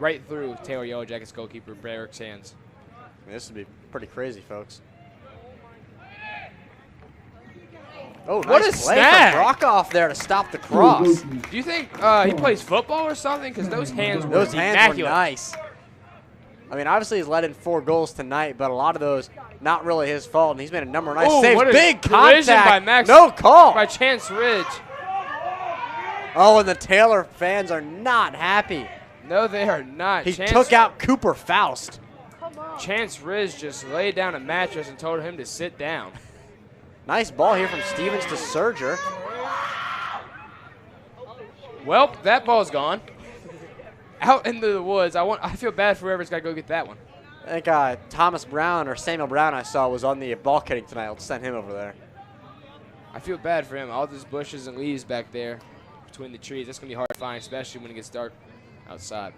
Right through Taylor Yellow Jackets goalkeeper Barrick's hands. I mean, this would be pretty crazy, folks. Oh, what nice a play snag. from Brockoff there to stop the cross. Do you think he plays football or something? Because those hands were Those hands immaculate. were nice. I mean, obviously he's let in 4 goals tonight, but a lot of those not really his fault, and he's made a number of nice saves. What a Big collision contact. by Max, no call. by Chance Ridge. Oh, and the Taylor fans are not happy. No, they are not. He took out Cooper Faust. Chance Ridge just laid down a mattress and told him to sit down. Nice ball here from Stevens to Serger. Well, that ball's gone. Out into the woods. I feel bad for whoever's got to go get that one. I think Thomas Brown or Samuel Brown I saw was on the ball kidding tonight. Let's send him over there. I feel bad for him. All those bushes and leaves back there between the trees. That's going to be hard to find, especially when it gets dark outside.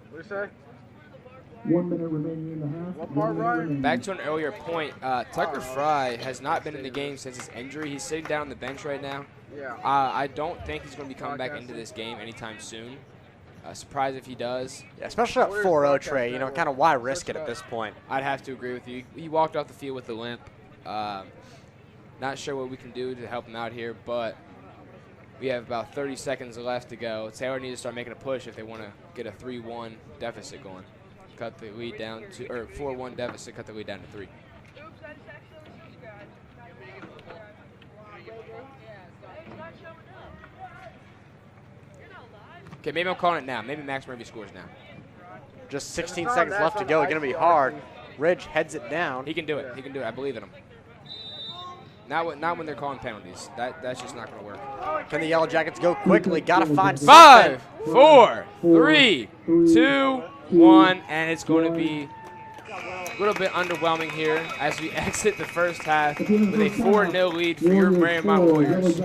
What do you say? 1 minute remaining in the half. What part, Ryan? Back to an earlier point, Tucker Fry has not been in the game since his injury. He's sitting down on the bench right now. Yeah. I don't think he's going to be coming back into this game anytime soon. Surprised if he does. Yeah, especially at 4-0, Trey. You know, kind of why risk it at this point? I'd have to agree with you. He walked off the field with a limp. Not sure what we can do to help him out here, but we have about 30 seconds left to go. Taylor needs to start making a push if they want to get a 3-1 deficit going. Cut the lead down to, or 4-1 deficit, cut the lead down to 3. Okay, maybe I'm calling it now. Maybe Max Murphy scores now. Just 16 seconds left to go. Going to be hard. Ridge heads it down. He can do it. He can do it. I believe in him. Not when they're calling penalties. That's just not going to work. Can the Yellow Jackets go quickly? Got to find 5, something. 4, 3, 2, 1, and it's going to be a little bit underwhelming here as we exit the first half with a 4-0 lead for your Mariemont Warriors.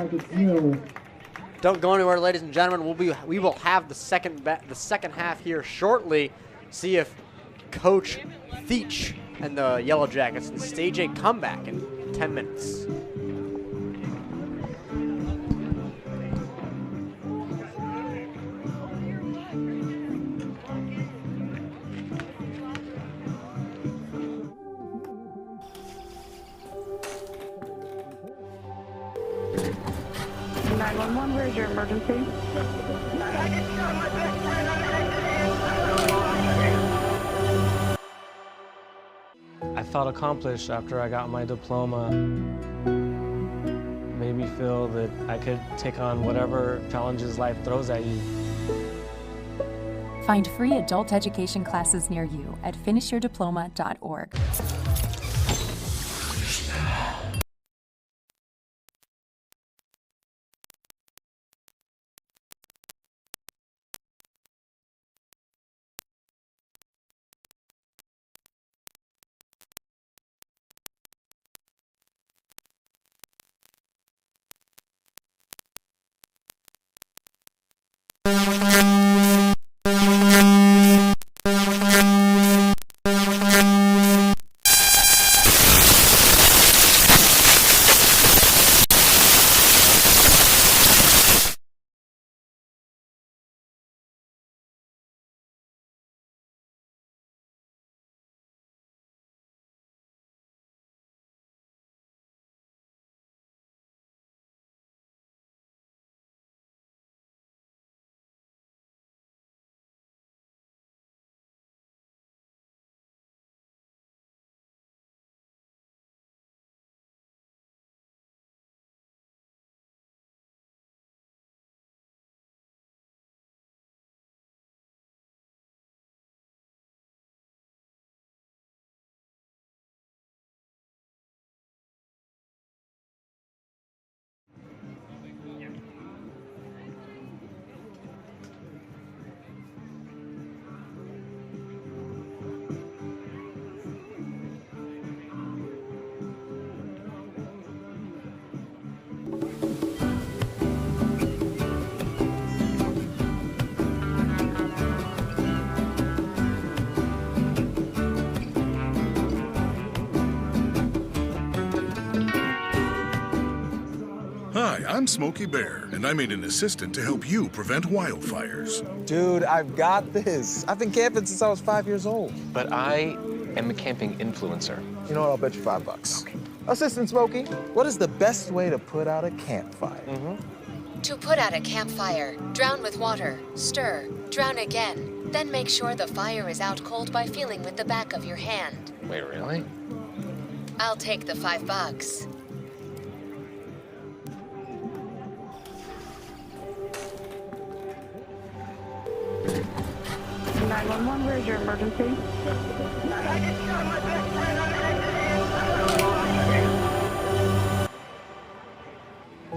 Don't go anywhere, ladies and gentlemen. We will have the second half here shortly. See if Coach Theach and the Yellow Jackets can stage a comeback in 10 minutes. Where's your emergency? I felt accomplished after I got my diploma. Made me feel that I could take on whatever challenges life throws at you. Find free adult education classes near you at finishyourdiploma.org. Hi, I'm Smokey Bear, and I made an assistant to help you prevent wildfires. Dude, I've got this. I've been camping since I was 5 years old. But I am a camping influencer. You know what? I'll bet you $5. Okay. Assistant Smokey, what is the best way to put out a campfire? To put out a campfire, drown with water, stir, drown again. Then make sure the fire is out cold by feeling with the back of your hand. Wait, really? I'll take the $5. 911, where's your emergency?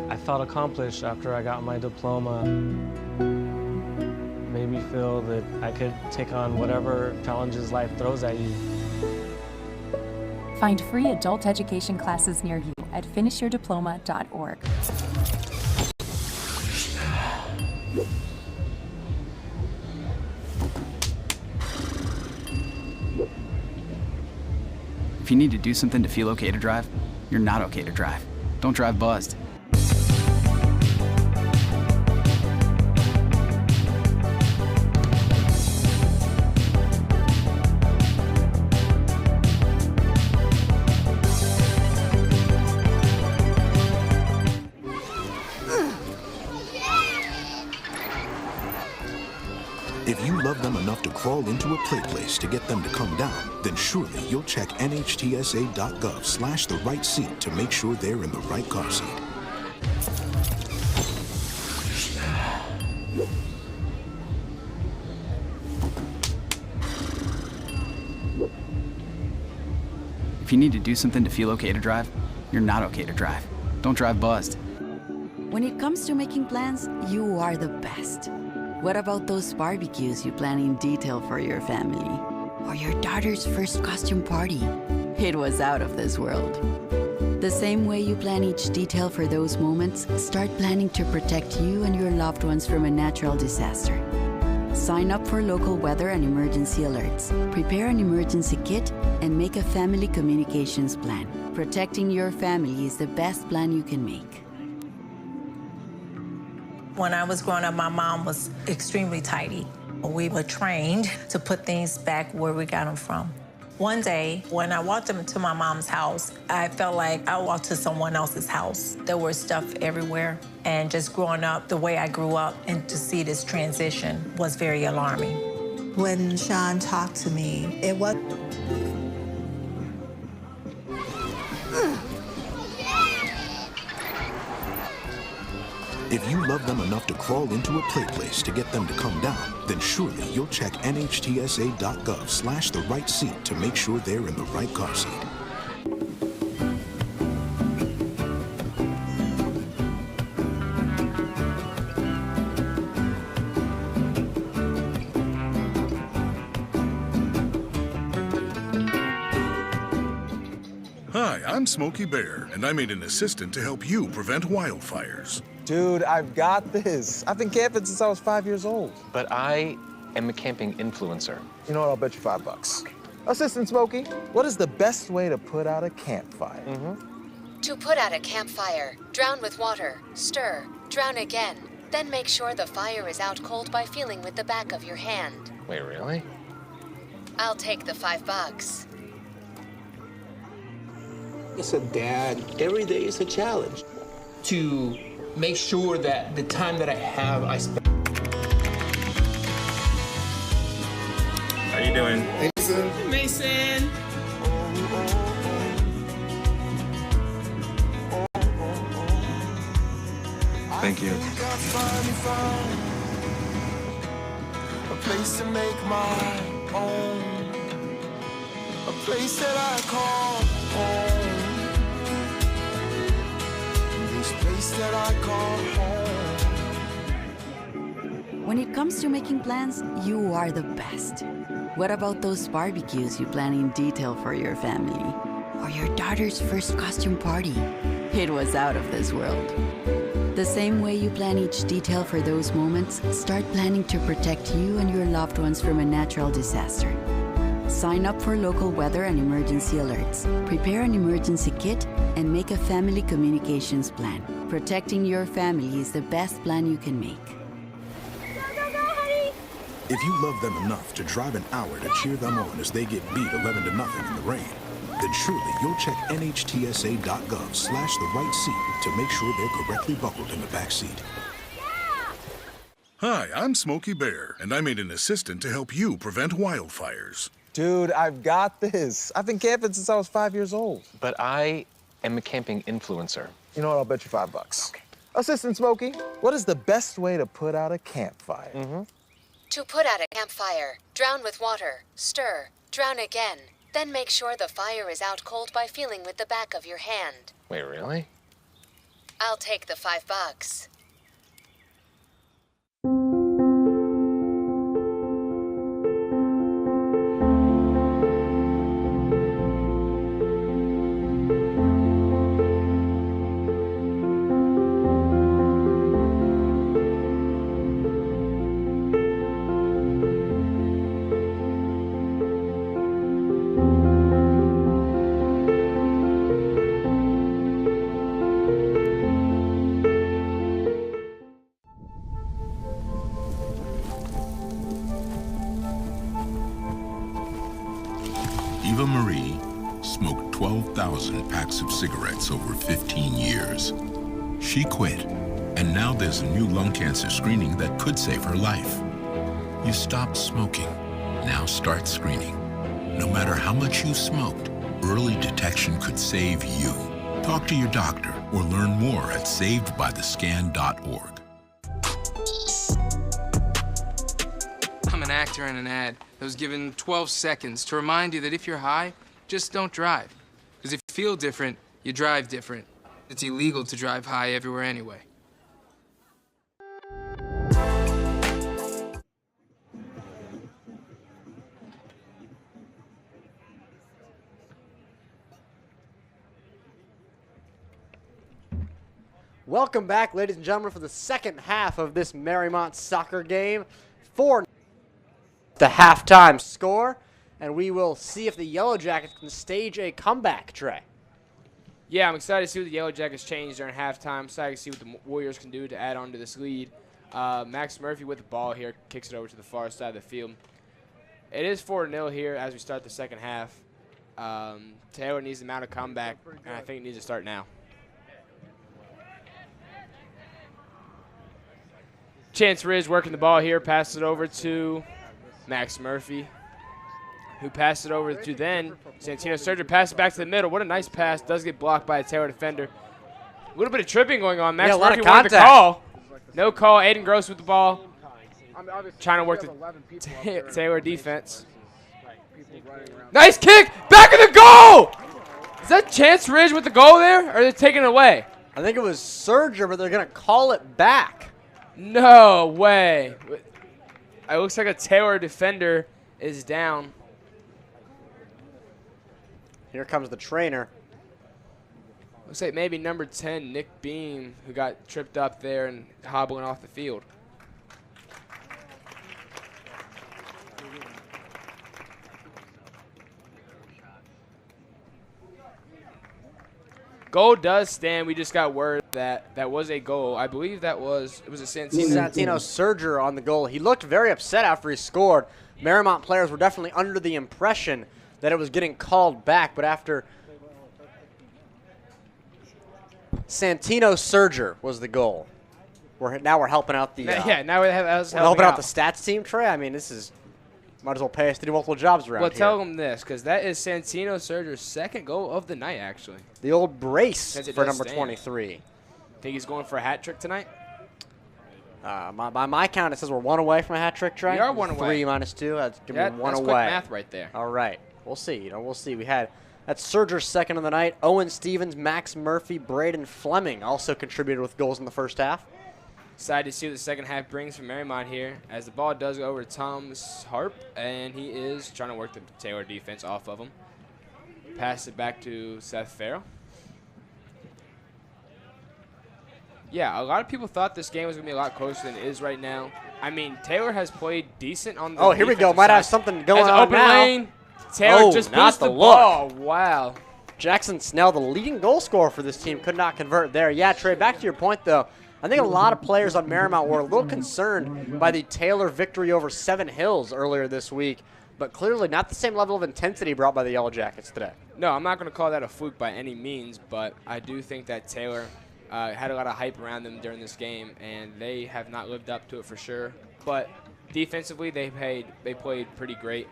I felt accomplished after I got my diploma. Made me feel that I could take on whatever challenges life throws at you. Find free adult education classes near you at finishyourdiploma.org. If you need to do something to feel okay to drive, you're not okay to drive. Don't drive buzzed. If you love them enough to crawl into a play place to get them to come down, then surely you'll check nhtsa.gov/the right seat to make sure they're in the right car seat. If you need to do something to feel okay to drive, you're not okay to drive. Don't drive buzzed. When it comes to making plans, you are the best. What about those barbecues you plan in detail for your family? Or your daughter's first costume party? It was out of this world. The same way you plan each detail for those moments, start planning to protect you and your loved ones from a natural disaster. Sign up for local weather and emergency alerts. Prepare an emergency kit and make a family communications plan. Protecting your family is the best plan you can make. When I was growing up, my mom was extremely tidy. We were trained to put things back where we got them from. One day, when I walked into my mom's house, I felt like I walked to someone else's house. There was stuff everywhere. And just growing up the way I grew up and to see this transition was very alarming. When Sean talked to me, it was... If you love them enough to crawl into a play place to get them to come down, then surely you'll check nhtsa.gov/the right seat to make sure they're in the right car seat. Hi, I'm Smokey Bear, and I made an assistant to help you prevent wildfires. Dude, I've got this. I've been camping since I was 5 years old. But I am a camping influencer. You know what? I'll bet you $5. Assistant Smokey, what is the best way to put out a campfire? To put out a campfire, drown with water, stir, drown again, then make sure the fire is out cold by feeling with the back of your hand. Wait, really? I'll take the $5. As a dad, every day is a challenge. To make sure that the time that I have, I spend. How you doing? Mason. Mason. Thank you. A place to make my own. A place that I call home. This place that I call home. When it comes to making plans, you are the best. What about those barbecues you plan in detail for your family? Or your daughter's first costume party? It was out of this world. The same way you plan each detail for those moments, start planning to protect you and your loved ones from a natural disaster. Sign up for local weather and emergency alerts. Prepare an emergency kit and make a family communications plan. Protecting your family is the best plan you can make. If you love them enough to drive an hour to cheer them on as they get beat 11-0 in the rain, then surely you'll check nhtsa.gov/the right seat to make sure they're correctly buckled in the back seat. Hi, I'm Smokey Bear, and I made an assistant to help you prevent wildfires. Dude, I've got this. I've been camping since I was 5 years old. But I am a camping influencer. You know what? I'll bet you $5. Assistant Smokey, what is the best way to put out a campfire? To put out a campfire, drown with water, stir, drown again, then make sure the fire is out cold by feeling with the back of your hand. Wait, really? I'll take the $5. Eva Marie smoked 12,000 packs of cigarettes over 15 years. She quit, and now there's a new lung cancer screening that could save her life. You stopped smoking. Now start screening. No matter how much you smoked, early detection could save you. Talk to your doctor or learn more at savedbythescan.org. I'm an actor in an ad that was given 12 seconds to remind you that if you're high, just don't drive. Because if you feel different, you drive different. It's illegal to drive high everywhere anyway. Welcome back, ladies and gentlemen, for the second half of this Mariemont soccer game. 4 the halftime score, and we will see if the Yellow Jackets can stage a comeback, Trey. Yeah, I'm excited to see what the Yellow Jackets change during halftime. I'm excited to see what the Warriors can do to add on to this lead. Max Murphy with the ball here, kicks it over to the far side of the field. It is 4-0 here as we start the second half. Taylor needs to mount a comeback, and I think it needs to start now. Chance Riz working the ball here, passes it over to Max Murphy, who passed it over to then Santino Sturgeon, passes it back to the middle. What a nice pass. Does get blocked by a Taylor defender. A little bit of tripping going on. Max Murphy wanted the call. No call. Aiden Gross with the ball. Obviously, Trying to work we the have 11 people up there. Taylor defense. Nice kick. Back of the goal. Is that Chance Ridge with the goal there? Or are they taking it away? I think it was Serger, but they're going to call it back. No way. It looks like a Taylor defender is down. Here comes the trainer. Looks like maybe number 10, Nick Beam, who got tripped up there and hobbling off the field. Goal does stand. We just got word that that was a goal. I believe it was a Santino. Santino Serger on the goal. He looked very upset after he scored. Mariemont players were definitely under the impression that it was getting called back, but after Santino Serger was the goal. Now we're helping out the now we're helping out the stats team, Trey. I mean, this is might as well pay us to do multiple jobs around here. Well, tell them this, because that is Santino Serger's second goal of the night, actually. The old brace for number 23. Think he's going for a hat trick tonight? By my count, it says we're one away from a hat trick, Trey. We are one away. 3 minus 2. That's give me one that's away. Quick math right there. All right, we'll see. We'll see. That's Serger's second of the night. Owen Stevens, Max Murphy, Braden Fleming also contributed with goals in the first half. Excited to see what the second half brings for Mariemont here, as the ball does go over to Thomas Harp, and he is trying to work the Taylor defense off of him. Pass it back to Seth Farrell. Yeah, a lot of people thought this game was going to be a lot closer than it is right now. I mean, Taylor has played decent on the Oh, here we go. Might have something going on open now. Lane. Taylor just missed the ball. Wow. Jackson Snell, the leading goal scorer for this team, could not convert there. Yeah, Trey, back to your point, though. I think a lot of players on Mariemont were a little concerned by the Taylor victory over Seven Hills earlier this week, but clearly not the same level of intensity brought by the Yellow Jackets today. No, I'm not going to call that a fluke by any means, but I do think that Taylor had a lot of hype around them during this game, and they have not lived up to it for sure. But defensively, they played pretty great.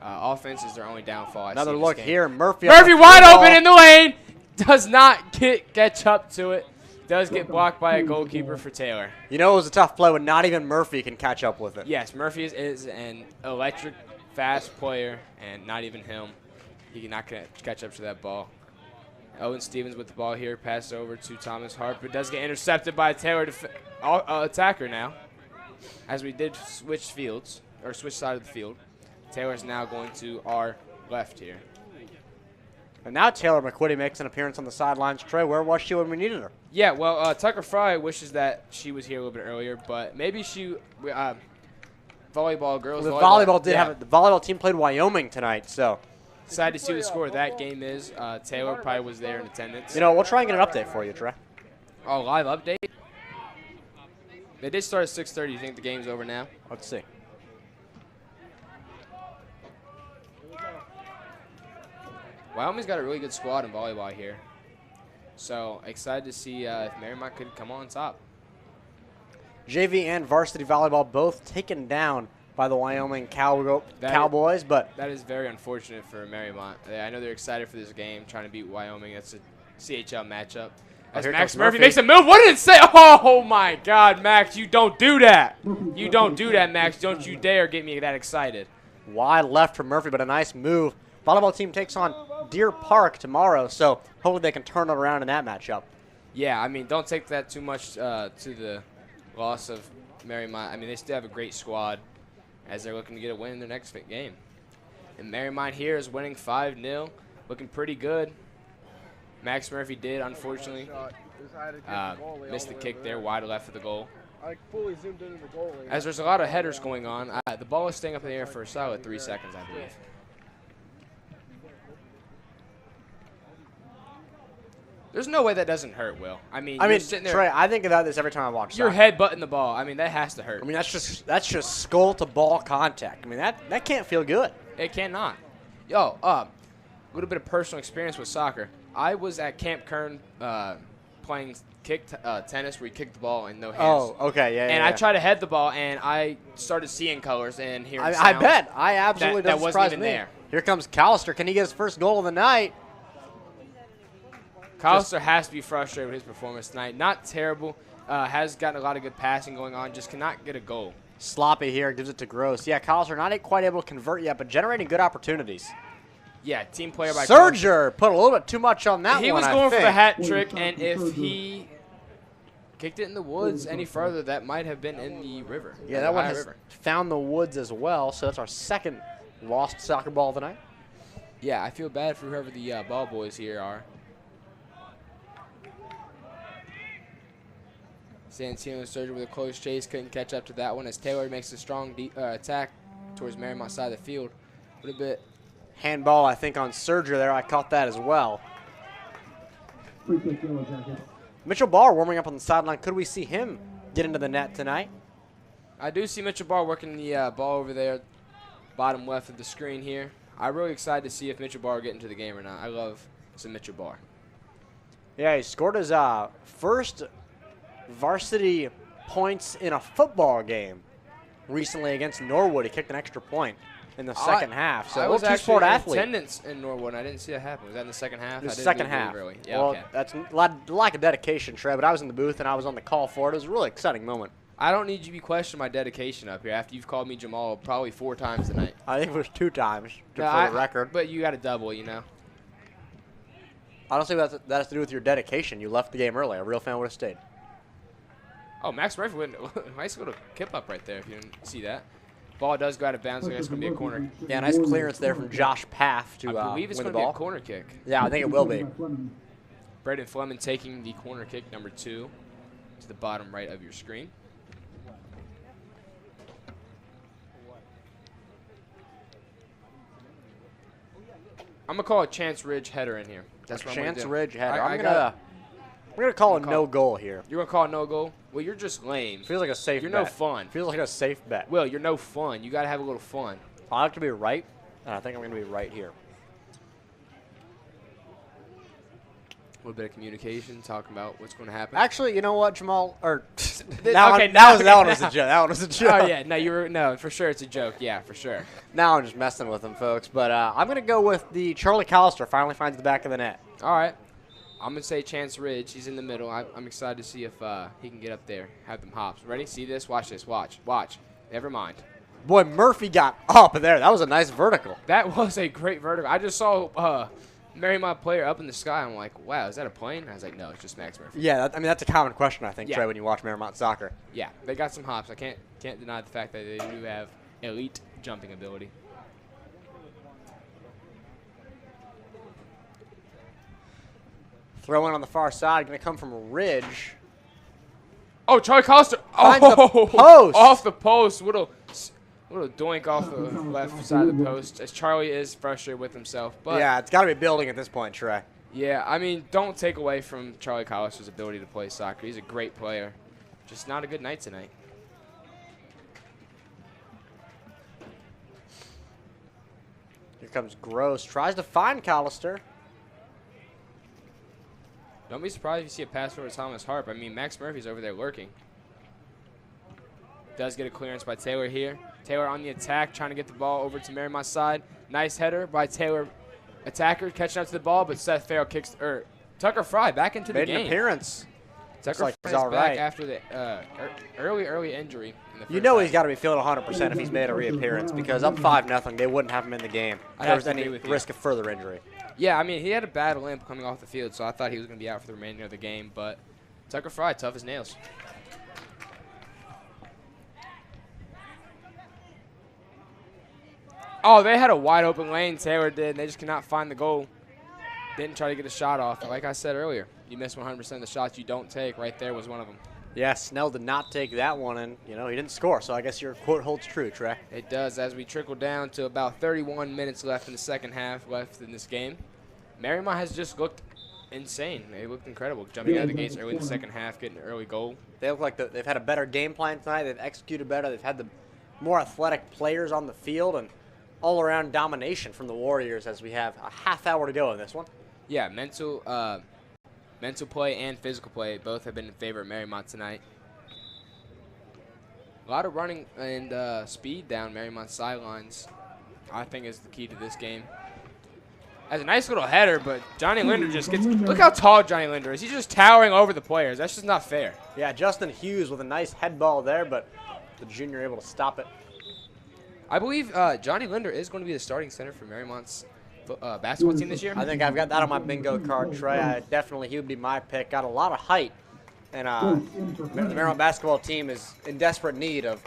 Offense is their only downfall. Another look here. Murphy wide open in the lane. Does not catch up to it. Does get blocked by a goalkeeper for Taylor. You know it was a tough play when not even Murphy can catch up with it. Yes, Murphy is an electric, fast player, and not even him. He cannot catch up to that ball. Owen Stevens with the ball here. Pass over to Thomas Harp. It does get intercepted by a Taylor attacker now, as we did switch fields, or switch side of the field. Taylor's now going to our left here. And now Taylor McQuitty makes an appearance on the sidelines. Trey, where was she when we needed her? Yeah, well, Tucker Fry wishes that she was here a little bit earlier, but maybe volleyball girls. The volleyball team played Wyoming tonight, so. Excited to see what the score of that game is. Taylor probably was there in attendance. You know, we'll try and get an update for you, Trey. Oh, live update? They did start at 6:30. You think the game's over now? Let's see. Wyoming's got a really good squad in volleyball here. So excited to see if Mariemont could come on top. JV and varsity volleyball both taken down by the Wyoming Cowboys, but that is very unfortunate for Mariemont. I know they're excited for this game, trying to beat Wyoming. That's a CHL matchup. As Max Murphy makes a move. What did it say? Oh my God, Max, you don't do that. You don't do that, Max. Don't you dare get me that excited. Wide left from Murphy, but a nice move. Volleyball team takes on Deer Park tomorrow, so hopefully they can turn it around in that matchup. Yeah, I mean, don't take that too much to the loss of Mariemont. I mean, they still have a great squad as they're looking to get a win in their next game. And Mariemont here is winning 5-0, looking pretty good. Max Murphy did, unfortunately, missed the kick there, wide left of the goal. I fully zoomed in the goalie. As there's a lot of headers going on, the ball is staying up in the air for a solid 3 seconds, I believe. There's no way that doesn't hurt, Will. I mean, sitting there, Trey, I think about this every time I watch You're soccer. headbutting the ball. I mean, that has to hurt. I mean, that's just skull to ball contact. I mean, that can't feel good. It cannot. Yo, a little bit of personal experience with soccer. I was at Camp Kern playing tennis where you kick the ball and no hands. Oh, okay, yeah. And I tried to head the ball, and I started seeing colors and hearing sounds. I bet. I absolutely that wasn't even there. Here comes Callister. Can he get his first goal of the night? Callister has to be frustrated with his performance tonight. Not terrible. has gotten a lot of good passing going on, just cannot get a goal. Sloppy here, gives it to Gross. Yeah, Collister not quite able to convert yet, but generating good opportunities. Yeah, team player by Serger put a little bit too much on that one, He was going for the hat trick, and if he kicked it in the woods any further, that might have been in the river. Yeah, that one has found the woods as well, so that's our second lost soccer ball of the night. Yeah, I feel bad for whoever the ball boys here are. Santino and Serger with a close chase, couldn't catch up to that one as Taylor makes a strong attack towards Mariemont side of the field. A little bit. Handball, I think, on Serger there. I caught that as well. Mitchell Barr warming up on the sideline. Could we see him get into the net tonight? I do see Mitchell Barr working the ball over there, bottom left of the screen here. I'm really excited to see if Mitchell Barr will get into the game or not. I love some Mitchell Barr. Yeah, he scored his first varsity points in a football game recently against Norwood. He kicked an extra point in the second half. So I was two-sport actually in athlete. attendance in Norwood, and I didn't see that happen. Was that in the second half? The second half. Really. Yeah, well, okay. That's lack of dedication, Trey, but I was in the booth and I was on the call for it. It was a really exciting moment. I don't need you to be questioning my dedication up here after you've called me Jamal probably 4 times tonight. I think it was 2 times for the record. But you got to double, you know. Honestly, that has to do with your dedication. You left the game early. A real fan would have stayed. Oh, Max Murphy went nice little kip up right there if you didn't see that. Ball does go out of bounds. I guess it's going to be a corner. Yeah, nice clearance there from Josh Paff to I believe it's win going the to be ball. a corner kick. Yeah, I think it will be. Braden Fleming taking the corner kick number 2 to the bottom right of your screen. I'm going to call a Chance Ridge header in here. That's what Chance I'm Ridge header. I'm going to call a no goal here. You're going to call a no goal? Well, you're just lame. Feels like a safe You're bet. no fun. Feels like a safe bet. Will, you're no fun. You got to have a little fun. I like to be right, and I think I'm going to be right here. A little bit of communication, talking about what's going to happen. Actually, you know what, Jamal? That one was a joke. That one was a joke. Oh yeah, no, for sure it's a joke. Yeah, for sure. Now I'm just messing with them, folks. But I'm gonna go with the Charlie Collister. Finally finds the back of the net. All right, I'm gonna say Chance Ridge. He's in the middle. I'm excited to see if he can get up there, have them hops. Ready? See this? Watch this. Watch. Never mind. Boy, Murphy got up there. That was a nice vertical. That was a great vertical. I just saw Mariemont player up in the sky. I'm like, wow, is that a plane? I was like, no, it's just Max Murphy. Yeah, that's a common question, I think, Yeah. Trey, when you watch Mariemont soccer. Yeah, they got some hops. I can't deny the fact that they do have elite jumping ability. Throw in on the far side, going to come from Ridge. Oh, Charlie Collister. Finds the post. Off the post. Little doink off the left side of the post, as Charlie is frustrated with himself. But yeah, it's got to be building at this point, Trey. Yeah, I mean, don't take away from Charlie Collister's ability to play soccer. He's a great player. Just not a good night tonight. Here comes Gross. Tries to find Collister. Don't be surprised if you see a pass over to Thomas Harp. I mean, Max Murphy's over there lurking. Does get a clearance by Taylor here. Taylor on the attack, trying to get the ball over to Mariemont's side. Nice header by Taylor. Attacker catching up to the ball, but Seth Farrell kicks, Tucker Fry back into the game. Made an appearance. Tucker like Fry he's is all back right. after the early injury. In the You first know half. he's got to be feeling 100% if he's made a reappearance, because up 5-0, they wouldn't have him in the game. I'd There have was to any agree with you. risk of further injury. Yeah, I mean, he had a bad limp coming off the field, so I thought he was going to be out for the remainder of the game. But Tucker Fry, tough as nails. Oh, they had a wide open lane, Taylor did, and they just cannot find the goal. Didn't try to get a shot off. Like I said earlier, you miss 100% of the shots you don't take. Right there was one of them. Yeah, Snell did not take that one, and, he didn't score, so I guess your quote holds true, Trey. It does, as we trickle down to about 31 minutes left in the second half left in this game. Mariemont has just looked insane. They looked incredible, jumping out of the gates early in the second half, getting an early goal. They look like they've had a better game plan tonight. They've executed better. They've had the more athletic players on the field, and all-around domination from the Warriors as we have a half hour to go in this one. Yeah, mental play and physical play both have been in favor of Mariemont tonight. A lot of running and speed down Mariemont's sidelines, I think, is the key to this game. That's a nice little header, but Johnny Linder just gets – look how tall Johnny Linder is. He's just towering over the players. That's just not fair. Yeah, Justin Hughes with a nice head ball there, but the junior able to stop it. I believe Johnny Linder is going to be the starting center for Mariemont's basketball team this year. I think I've got that on my bingo card, Trey. Definitely he would be my pick. Got a lot of height, and the Mariemont basketball team is in desperate need of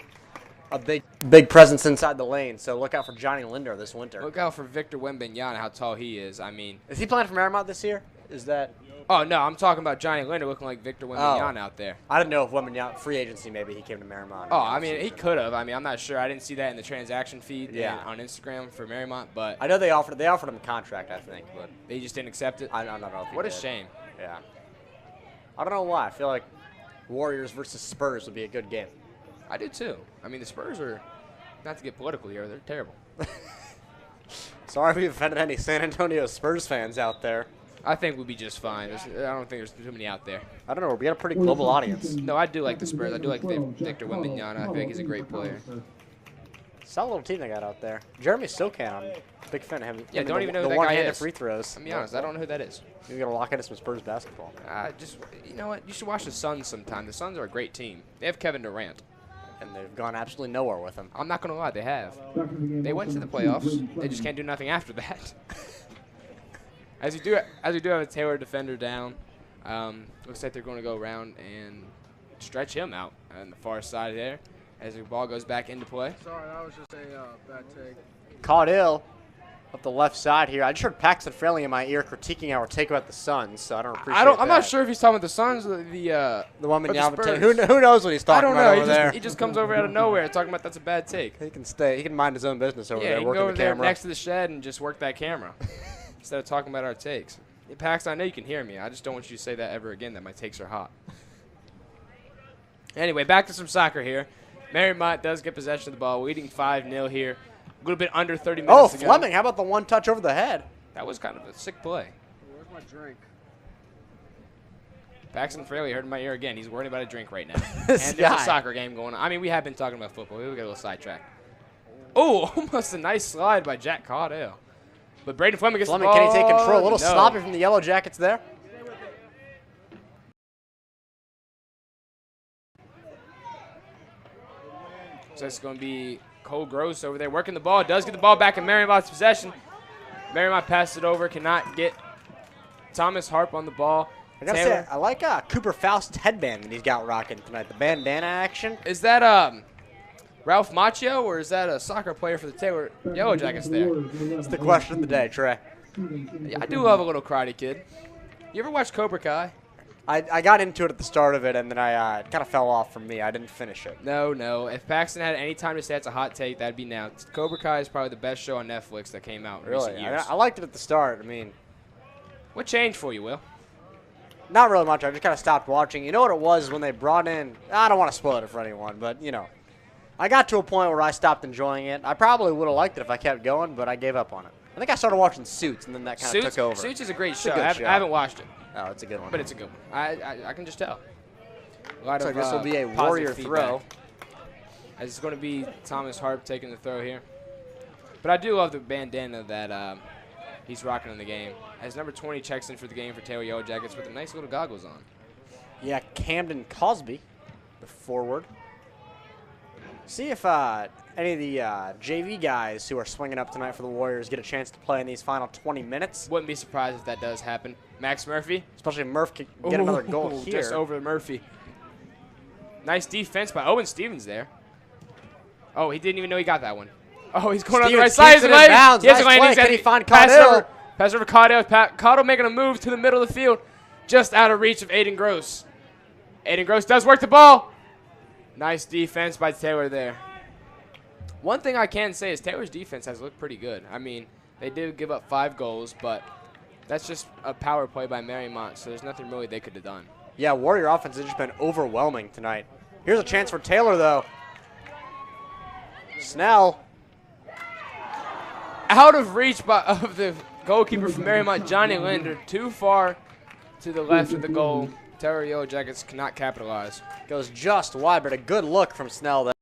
a big presence inside the lane. So look out for Johnny Linder this winter. Look out for Victor Wembanyama, how tall he is. I mean, is he playing for Mariemont this year? Is that? Oh no, I'm talking about Johnny Linder looking like Victor Wembanyama out there. I didn't know if Wembanyama free agency maybe he came to Mariemont. Oh, I mean he could have. I mean I'm not sure. I didn't see that in the transaction feed on Instagram for Mariemont, but I know they offered him a contract, I think, but they just didn't accept it. I don't know. If what a shame. Yeah. I don't know why. I feel like Warriors versus Spurs would be a good game. I do too. I mean the Spurs are, not to get political here, they're terrible. Sorry if we offended any San Antonio Spurs fans out there. I think we'll be just fine. I don't think there's too many out there. I don't know. We got a pretty global audience. No, I do like the Spurs. I do like Victor Wembanyama. I feel like he's a great player. Solid little team they got out there. Jeremy Sokan, I'm a big fan of him. Yeah, don't even know who the that guy one-handed is. free throws. I'll be honest, I don't know who that is. You're going to lock into some Spurs basketball. Just, you know what? You should watch the Suns sometime. The Suns are a great team. They have Kevin Durant. And they've gone absolutely nowhere with him. I'm not going to lie, they have. They went to the playoffs. They just can't do nothing after that. As we do have a Taylor defender down. Looks like they're going to go around and stretch him out on the far side there as the ball goes back into play. Sorry, that was just a bad take. Caught ill up the left side here. I just heard Paxton Fraley in my ear critiquing our take about the Suns, so I don't appreciate that. I'm not sure if he's talking about the Suns or the one with Spurs. Who knows what he's talking about over there? He just comes over out of nowhere talking about that's a bad take. He can stay. He can mind his own business over there, he can working go over the there camera. next to the shed and just work that camera instead of talking about our takes. Paxton, I know you can hear me. I just don't want you to say that ever again, that my takes are hot. Anyway, back to some soccer here. Mariemont does get possession of the ball, leading 5-0 here. A little bit under 30 minutes ago. Fleming, how about the one touch over the head? That was kind of a sick play. Where's my drink? Paxton Fraley heard in my ear again. He's worried about a drink right now. And there's a soccer game going on. I mean, we have been talking about football. We'll get a little sidetracked. Oh, almost a nice slide by Jack Caudell. But Braden Fleming gets the ball. Can he take control? A little sloppy from the Yellow Jackets there. So it's going to be Cole Gross over there working the ball. Does get the ball back in Mariemont's possession. Mariemont passes it over. Cannot get Thomas Harp on the ball. I gotta say, I like Cooper Faust's headband that he's got rocking tonight. The bandana action. Is that Ralph Macchio, or is that a soccer player for the Taylor Yellow Jackets there? That's the question of the day, Trey. Yeah, I do love a little Karate Kid. You ever watch Cobra Kai? I got into it at the start of it, and then I kind of fell off from me. I didn't finish it. No. If Paxton had any time to say it's a hot take, that'd be now. Cobra Kai is probably the best show on Netflix that came out in recent years. I liked it at the start. I mean, what changed for you, Will? Not really much. I just kind of stopped watching. You know what it was when they brought in? I don't want to spoil it for anyone, but you know, I got to a point where I stopped enjoying it. I probably would have liked it if I kept going, but I gave up on it. I think I started watching Suits, and then that kind of took over. Suits is a great show. I haven't watched it. Oh, it's a good one. But it's a good one. I can just tell. So this will be a Warrior throw. As it's going to be Thomas Harp taking the throw here. But I do love the bandana that he's rocking in the game. As number 20 checks in for the game for Taylor Yellow Jackets with the nice little goggles on. Yeah, Camden Cosby, the forward. See if any of the JV guys who are swinging up tonight for the Warriors get a chance to play in these final 20 minutes. Wouldn't be surprised if that does happen. Max Murphy. Especially if Murph can get another goal here. Just over Murphy. Nice defense by Owen Stevens there. Oh, he didn't even know he got that one. Oh, he's going on the right side. He has a landing. Can he find Caudell? Pass over Caudell. Caudell making a move to the middle of the field. Just out of reach of Aiden Gross. Aiden Gross does work the ball. Nice defense by Taylor there. One thing I can say is Taylor's defense has looked pretty good. I mean, they did give up 5 goals, but that's just a power play by Mariemont, so there's nothing really they could have done. Yeah, Warrior offense has just been overwhelming tonight. Here's a chance for Taylor, though. Snell. Out of reach of the goalkeeper from Mariemont, Johnny Linder, too far to the left of the goal. Taylor Yellow Jackets cannot capitalize. Goes just wide, but a good look from Snell there.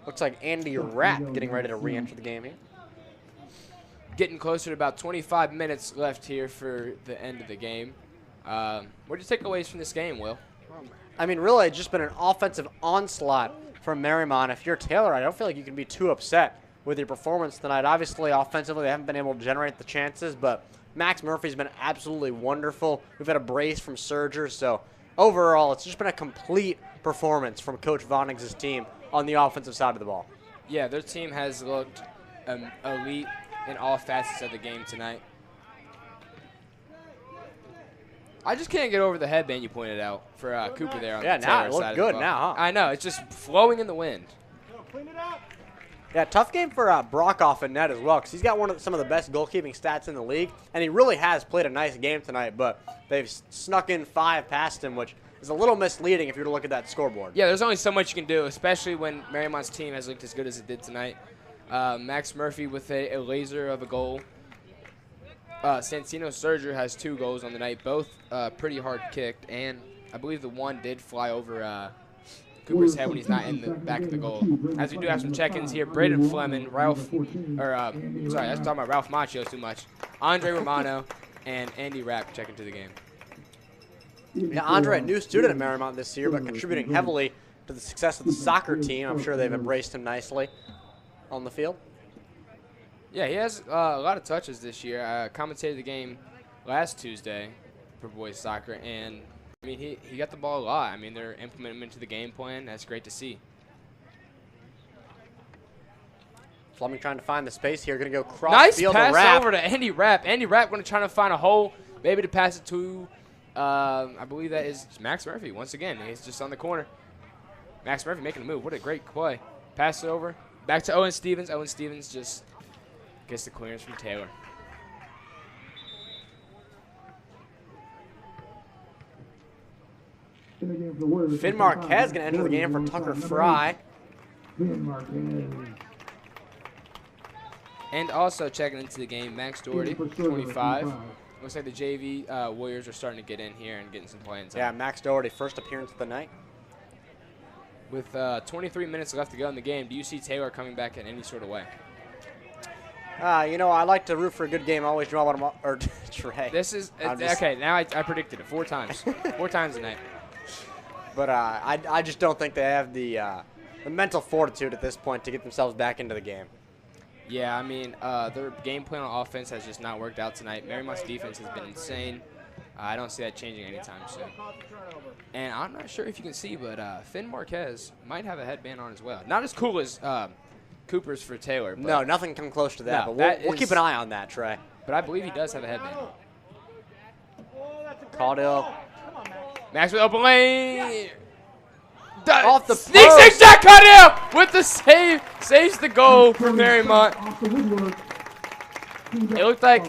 Looks like Andy Rapp getting ready to re-enter the game here. Getting closer to about 25 minutes left here for the end of the game. What are your takeaways from this game, Will? I mean, really, it's just been an offensive onslaught from Mariemont. If you're Taylor, I don't feel like you can be too upset with your performance tonight. Obviously, offensively, they haven't been able to generate the chances, but Max Murphy's been absolutely wonderful. We've had a brace from Surger, so overall, it's just been a complete performance from Coach Vonig's team on the offensive side of the ball. Yeah, their team has looked elite in all facets of the game tonight. I just can't get over the headband you pointed out for Cooper there on the Taylor now it side looked of the good ball. now, huh? I know, it's just flowing in the wind. Yeah, tough game for Brockhoff in net as well, because he's got some of the best goalkeeping stats in the league, and he really has played a nice game tonight, but they've snuck in 5 past him, which is a little misleading if you were to look at that scoreboard. Yeah, there's only so much you can do, especially when Mariemont's team has looked as good as it did tonight. Max Murphy with a laser of a goal. Santino Surger has 2 goals on the night, both pretty hard kicked, and I believe the one did fly over Cooper's head when he's not in the back of the goal. As we do have some check-ins here, Braden Fleming, sorry, I was talking about Ralph Macchio too much. Andre Romano and Andy Rapp checking to the game. Yeah, Andre, a new student at Mariemont this year, but contributing heavily to the success of the soccer team. I'm sure they've embraced him nicely on the field. Yeah, he has a lot of touches this year. I commentated the game last Tuesday for boys soccer, and I mean, he got the ball a lot. I mean, they're implementing him into the game plan. That's great to see. Fleming trying to find the space here. Going to go cross nice field pass to Rapp. over to Andy Rapp. Andy Rapp going to try to find a hole, maybe to pass it to, I believe that is Max Murphy. Once again, he's just on the corner. Max Murphy making a move. What a great play. Pass it over. Back to Owen Stevens. Owen Stevens just gets the clearance from Taylor. Finn Marquez going to enter the game for Tucker Fry. And also checking into the game, Max Doherty, 25. Looks like the JV Warriors are starting to get in here and getting some plans. Yeah, Max Doherty, first appearance of the night. With 23 minutes left to go in the game, do you see Taylor coming back in any sort of way? You know, I like to root for a good game. I always draw one or Trey. This is okay. Now I predicted it 4 times, 4 times tonight. But I just don't think they have the mental fortitude at this point to get themselves back into the game. Yeah, I mean, their game plan on offense has just not worked out tonight. Mariemont's defense has been insane. I don't see that changing anytime soon. And I'm not sure if you can see, but Finn Marquez might have a headband on as well. Not as cool as Cooper's for Taylor. But no, nothing come close to that. No, but we'll keep an eye on that, Trey. But I believe he does have a headband on. Caudill. Max with open lane. Off the sneaks in Jack Caudill with the save. Saves the goal for Mariemont. It looked like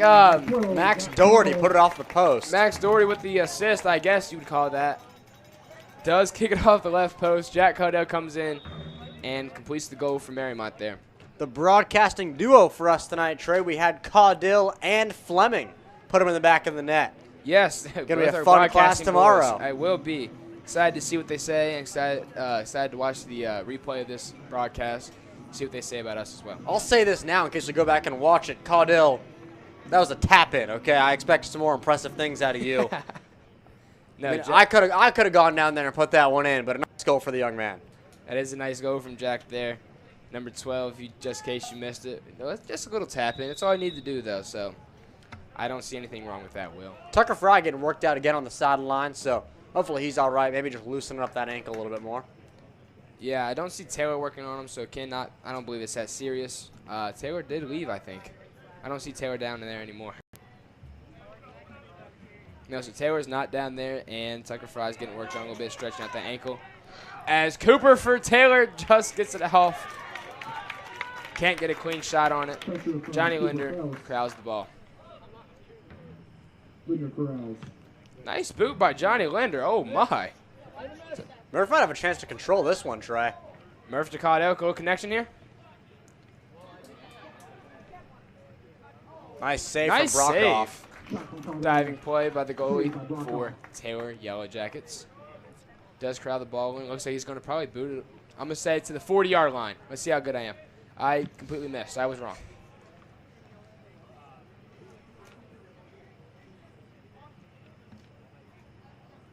Max Doherty put it off the post. Max Doherty with the assist, I guess you would call that. Does kick it off the left post. Jack Caudill comes in and completes the goal for Mariemont there. The broadcasting duo for us tonight, Trey. We had Caudill and Fleming put him in the back of the net. Yes. Going to be a fun class tomorrow. I will be. Excited to see what they say, and excited to watch the replay of this broadcast, see what they say about us as well. I'll say this now in case you go back and watch it. Caudill, that was a tap-in, okay? I expect some more impressive things out of you. No, I mean, I could have gone down there and put that one in, but a nice goal for the young man. That is a nice goal from Jack there. Number 12, just in case you missed it. No, it's just a little tap-in. That's all I need to do, though, so I don't see anything wrong with that, Will. Tucker Fry getting worked out again on the sideline, so hopefully he's all right. Maybe just loosening up that ankle a little bit more. Yeah, I don't see Taylor working on him, so I don't believe it's that serious. Taylor did leave, I think. I don't see Taylor down in there anymore. No, so Taylor's not down there, and Tucker Fry's getting worked on a little bit, stretching out that ankle. As Cooper for Taylor just gets it off. Can't get a clean shot on it. Johnny Linder corrals the ball. Nice boot by Johnny Linder. Oh, my. Murph might have a chance to control this one, Trey. Murph to Caudill. Little connection here. Nice save nice from Brockhoff. Save. Diving play by the goalie for Taylor Yellow Jackets. Does corral the ball in. Looks like he's going to probably boot it I'm going to say to the 40-yard line. Let's see how good I am. I completely missed. I was wrong.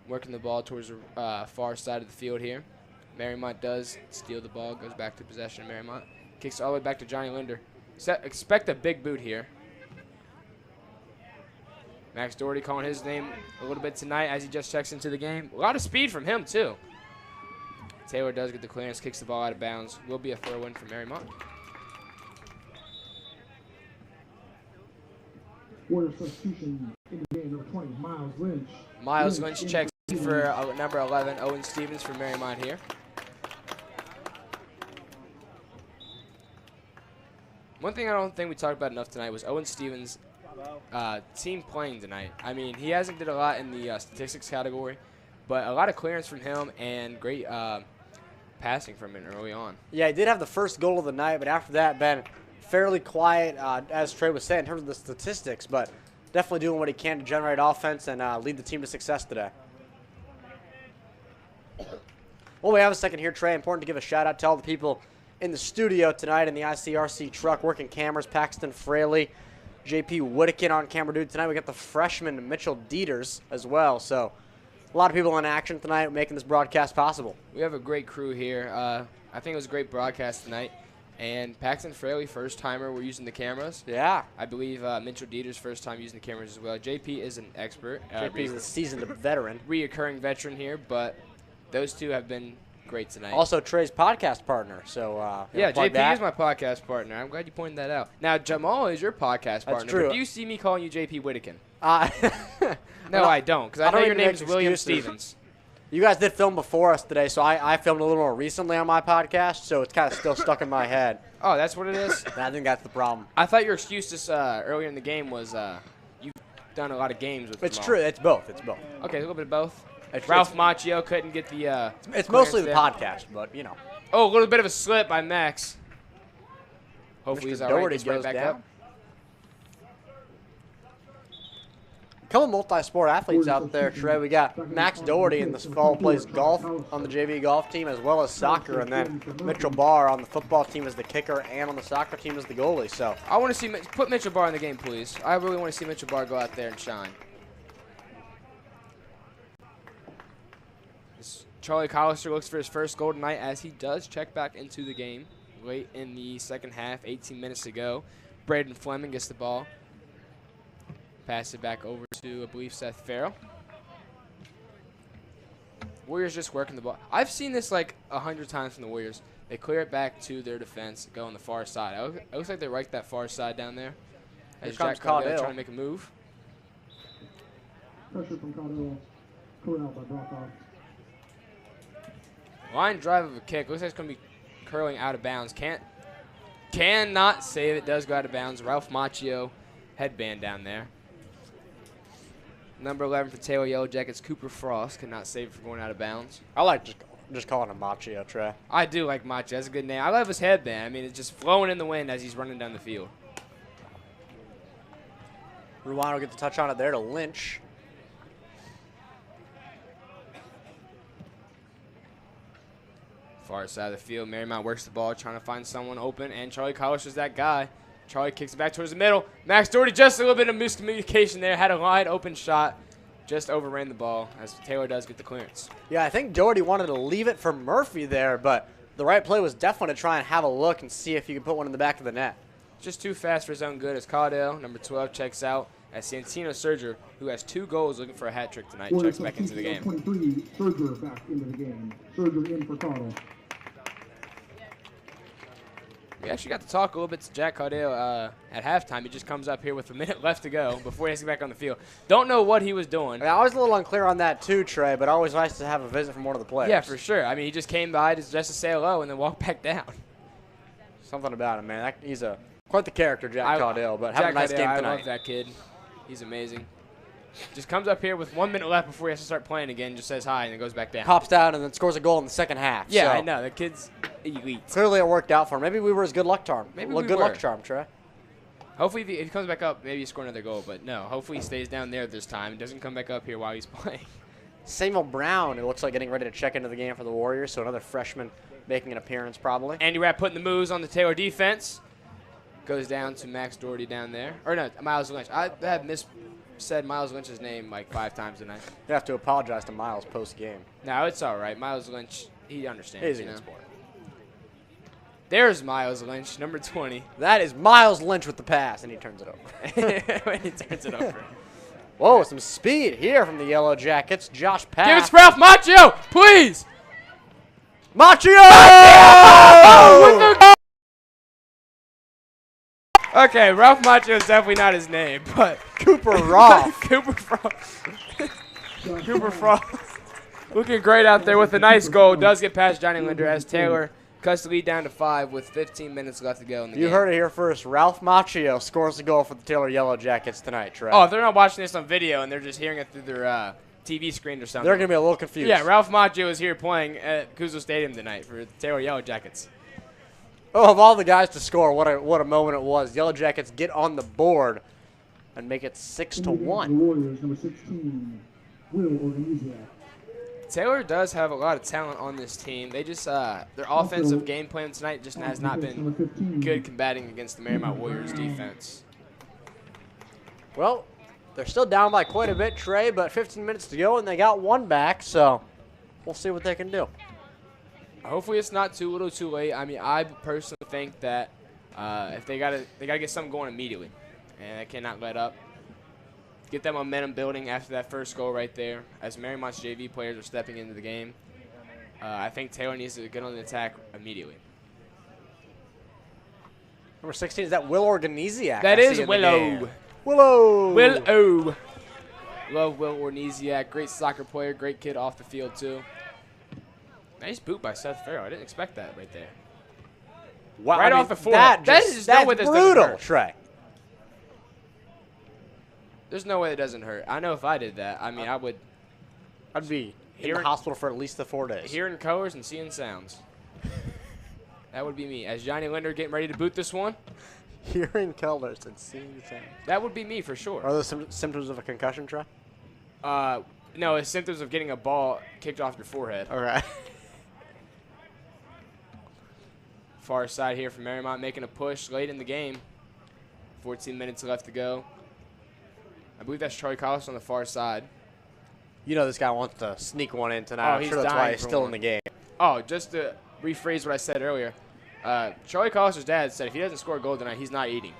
Working the ball towards the far side of the field here. Mariemont does steal the ball, goes back to possession of Mariemont. Kicks all the way back to Johnny Linder. Expect a big boot here. Max Doherty calling his name a little bit tonight as he just checks into the game. A lot of speed from him, too. Taylor does get the clearance, kicks the ball out of bounds. Will be a throw-in for Mariemont. Warriors substitution in the game, number 20, Miles Lynch. Miles Lynch checks for number 11, Owen Stevens for Mariemont here. One thing I don't think we talked about enough tonight was Owen Stevens' team playing tonight. I mean, he hasn't did a lot in the statistics category, but a lot of clearance from him and great passing from him early on. Yeah, he did have the first goal of the night, but after that, been fairly quiet, as Trey was saying, in terms of the statistics, but definitely doing what he can to generate offense and lead the team to success today. Well, we have a second here, Trey. Important to give a shout-out to all the people in the studio tonight in the ICRC truck working cameras. Paxton Fraley, JP Whittakin on camera duty tonight. We got the freshman Mitchell Dieters as well. So a lot of people in action tonight making this broadcast possible. We have a great crew here. I think it was a great broadcast tonight. And Paxton Fraley, first timer, we're using the cameras. Yeah. I believe Mitchell Dieters, first time using the cameras as well. JP is an expert. JP is a seasoned veteran. Reoccurring veteran here, but those two have been great tonight. Also Trey's podcast partner. So yeah, JP is my podcast partner. I'm glad you pointed that out. Now, Jamal is your podcast partner. That's true. But do you see me calling you JP Whittakin? No, I don't, because I know your name is William Stevens. You guys did film before us today, so I filmed a little more recently on my podcast, so it's kind of still stuck in my head. Oh, that's what it is? I think that's the problem. I thought your excuse this earlier in the game was you've done a lot of games with It's Jamal. true. It's both. It's both. Okay, a little bit of both. Ralph Macchio couldn't get the it's mostly the there. podcast, but, you know. Oh, a little bit of a slip by Max. Hopefully he's all right. Doherty Gets right goes back down. up. A couple multi-sport athletes out there, Trey. We got Max Doherty in this fall plays golf on the JV golf team as well as soccer, and then Mitchell Barr on the football team as the kicker and on the soccer team as the goalie. So I want to see put Mitchell Barr in the game, please. I really want to see Mitchell Barr go out there and shine. Charlie Collister looks for his first goal tonight as he does check back into the game late in the second half, 18 minutes to go. Braden Fleming gets the ball. Pass it back over to, I believe, Seth Farrell. Warriors just working the ball. I've seen this like 100 times from the Warriors. They clear it back to their defense, go on the far side. It looks like they right that far side down there. As Jack Caudill trying to make a move. Pressure from Caudill. Corral by Brockoff. Line drive of a kick. Looks like it's going to be curling out of bounds. Cannot save it. Does go out of bounds. Ralph Macchio headband down there. Number 11 for Taylor Yellow Jackets, Cooper Frost. Cannot save it from going out of bounds. I like just calling him Macchio, Trey. I do like Macchio. That's a good name. I love his headband. I mean, it's just flowing in the wind as he's running down the field. Ruano gets a touch on it there to Lynch. Far side of the field, Mariemont works the ball, trying to find someone open, and Charlie Collister is that guy. Charlie kicks it back towards the middle. Max Doherty, just a little bit of miscommunication there. Had a wide open shot, just overran the ball as Taylor does get the clearance. Yeah, I think Doherty wanted to leave it for Murphy there, but the right play was definitely to try and have a look and see if you can put one in the back of the net. Just too fast for his own good as Caudill, number 12, checks out. As Santino Serger, who has 2 goals looking for a hat trick tonight, checks back into the game. 23, Serger back into the game. Serger in for Caudill. We actually got to talk a little bit to Jack Caudill at halftime. He just comes up here with a minute left to go before he has to get back on the field. Don't know what he was doing. I was a little unclear on that too, Trey, but always nice to have a visit from one of the players. Yeah, for sure. I mean, he just came by just to say hello and then walk back down. Something about him, man. He's quite the character, Jack Caudill, but have a nice game tonight. I love that kid. He's amazing. Just comes up here with 1 minute left before he has to start playing again, just says hi, and then goes back down. Pops down and then scores a goal in the second half. Yeah, so I know. The kid's elite. Clearly it worked out for him. Maybe we were his good luck charm. Maybe good luck charm, Trey. Hopefully if he comes back up, maybe he score another goal. But no, hopefully he stays down there this time and doesn't come back up here while he's playing. Samuel Brown, it looks like getting ready to check into the game for the Warriors, so another freshman making an appearance probably. Andy Rapp putting the moves on the Taylor defense. Goes down to Max Doherty down there. Or no, Miles Lynch. I have said Miles Lynch's name like 5 times tonight. You have to apologize to Miles post-game. No, it's all right. Miles Lynch, he understands. He's a good sport. There's Miles Lynch, number 20. That is Miles Lynch with the pass, and he turns it over. When he turns it over. Whoa, some speed here from the Yellow Jackets. Josh Pass. Give it to Ralph Macchio, please. Macchio! Okay, Ralph Macchio is definitely not his name, but Cooper Roth. Cooper Frost. Cooper Frost. Looking great out there with a nice goal. Does get past Johnny Linder as Taylor cuts the lead down to 5 with 15 minutes left to go in the game. You heard it here first. Ralph Macchio scores the goal for the Taylor Yellow Jackets tonight, Trey. Oh, if they're not watching this on video and they're just hearing it through their TV screen or something. They're going to be a little confused. Yeah, Ralph Macchio is here playing at Kusel Stadium tonight for the Taylor Yellow Jackets. Oh, of all the guys to score, what a moment it was. Yellow Jackets get on the board and make it 6-1. The Warriors, number 16, Will Organizia. Taylor does have a lot of talent on this team. They just their offensive game plan tonight just has not been good combating against the Mariemont Warriors defense. Well, they're still down by quite a bit, Trey, but 15 minutes to go, and they got one back, so we'll see what they can do. Hopefully it's not too little too late. I mean, I personally think that if they gotta get something going immediately, and they cannot let up. Get that momentum building after that first goal right there. As Mariemont's JV players are stepping into the game, I think Taylor needs to get on the attack immediately. Number 16, is that Will Organiziak? That is Willow. Willow. Willow. Love Will Orniziak. Great soccer player. Great kid off the field, too. Nice boot by Seth Farrell. I didn't expect that right there. Wow, right off the forehead. That's brutal, Trey. There's no way it doesn't hurt. I know if I did that, I mean, I'd be in the hospital for at least the 4 days. Hearing colors and seeing sounds. That would be me. As Johnny Linder getting ready to boot this one. Hearing colors and seeing sounds. That would be me for sure. Are those some symptoms of a concussion, Trey? No, it's symptoms of getting a ball kicked off your forehead. All right. Far side here from Mariemont making a push late in the game. 14 minutes left to go. I believe that's Charlie Collis on the far side. You know this guy wants to sneak one in tonight. I'm he's sure that's why he's still in the game. Oh, just to rephrase what I said earlier, Charlie Collis' dad said if he doesn't score a goal tonight, he's not eating.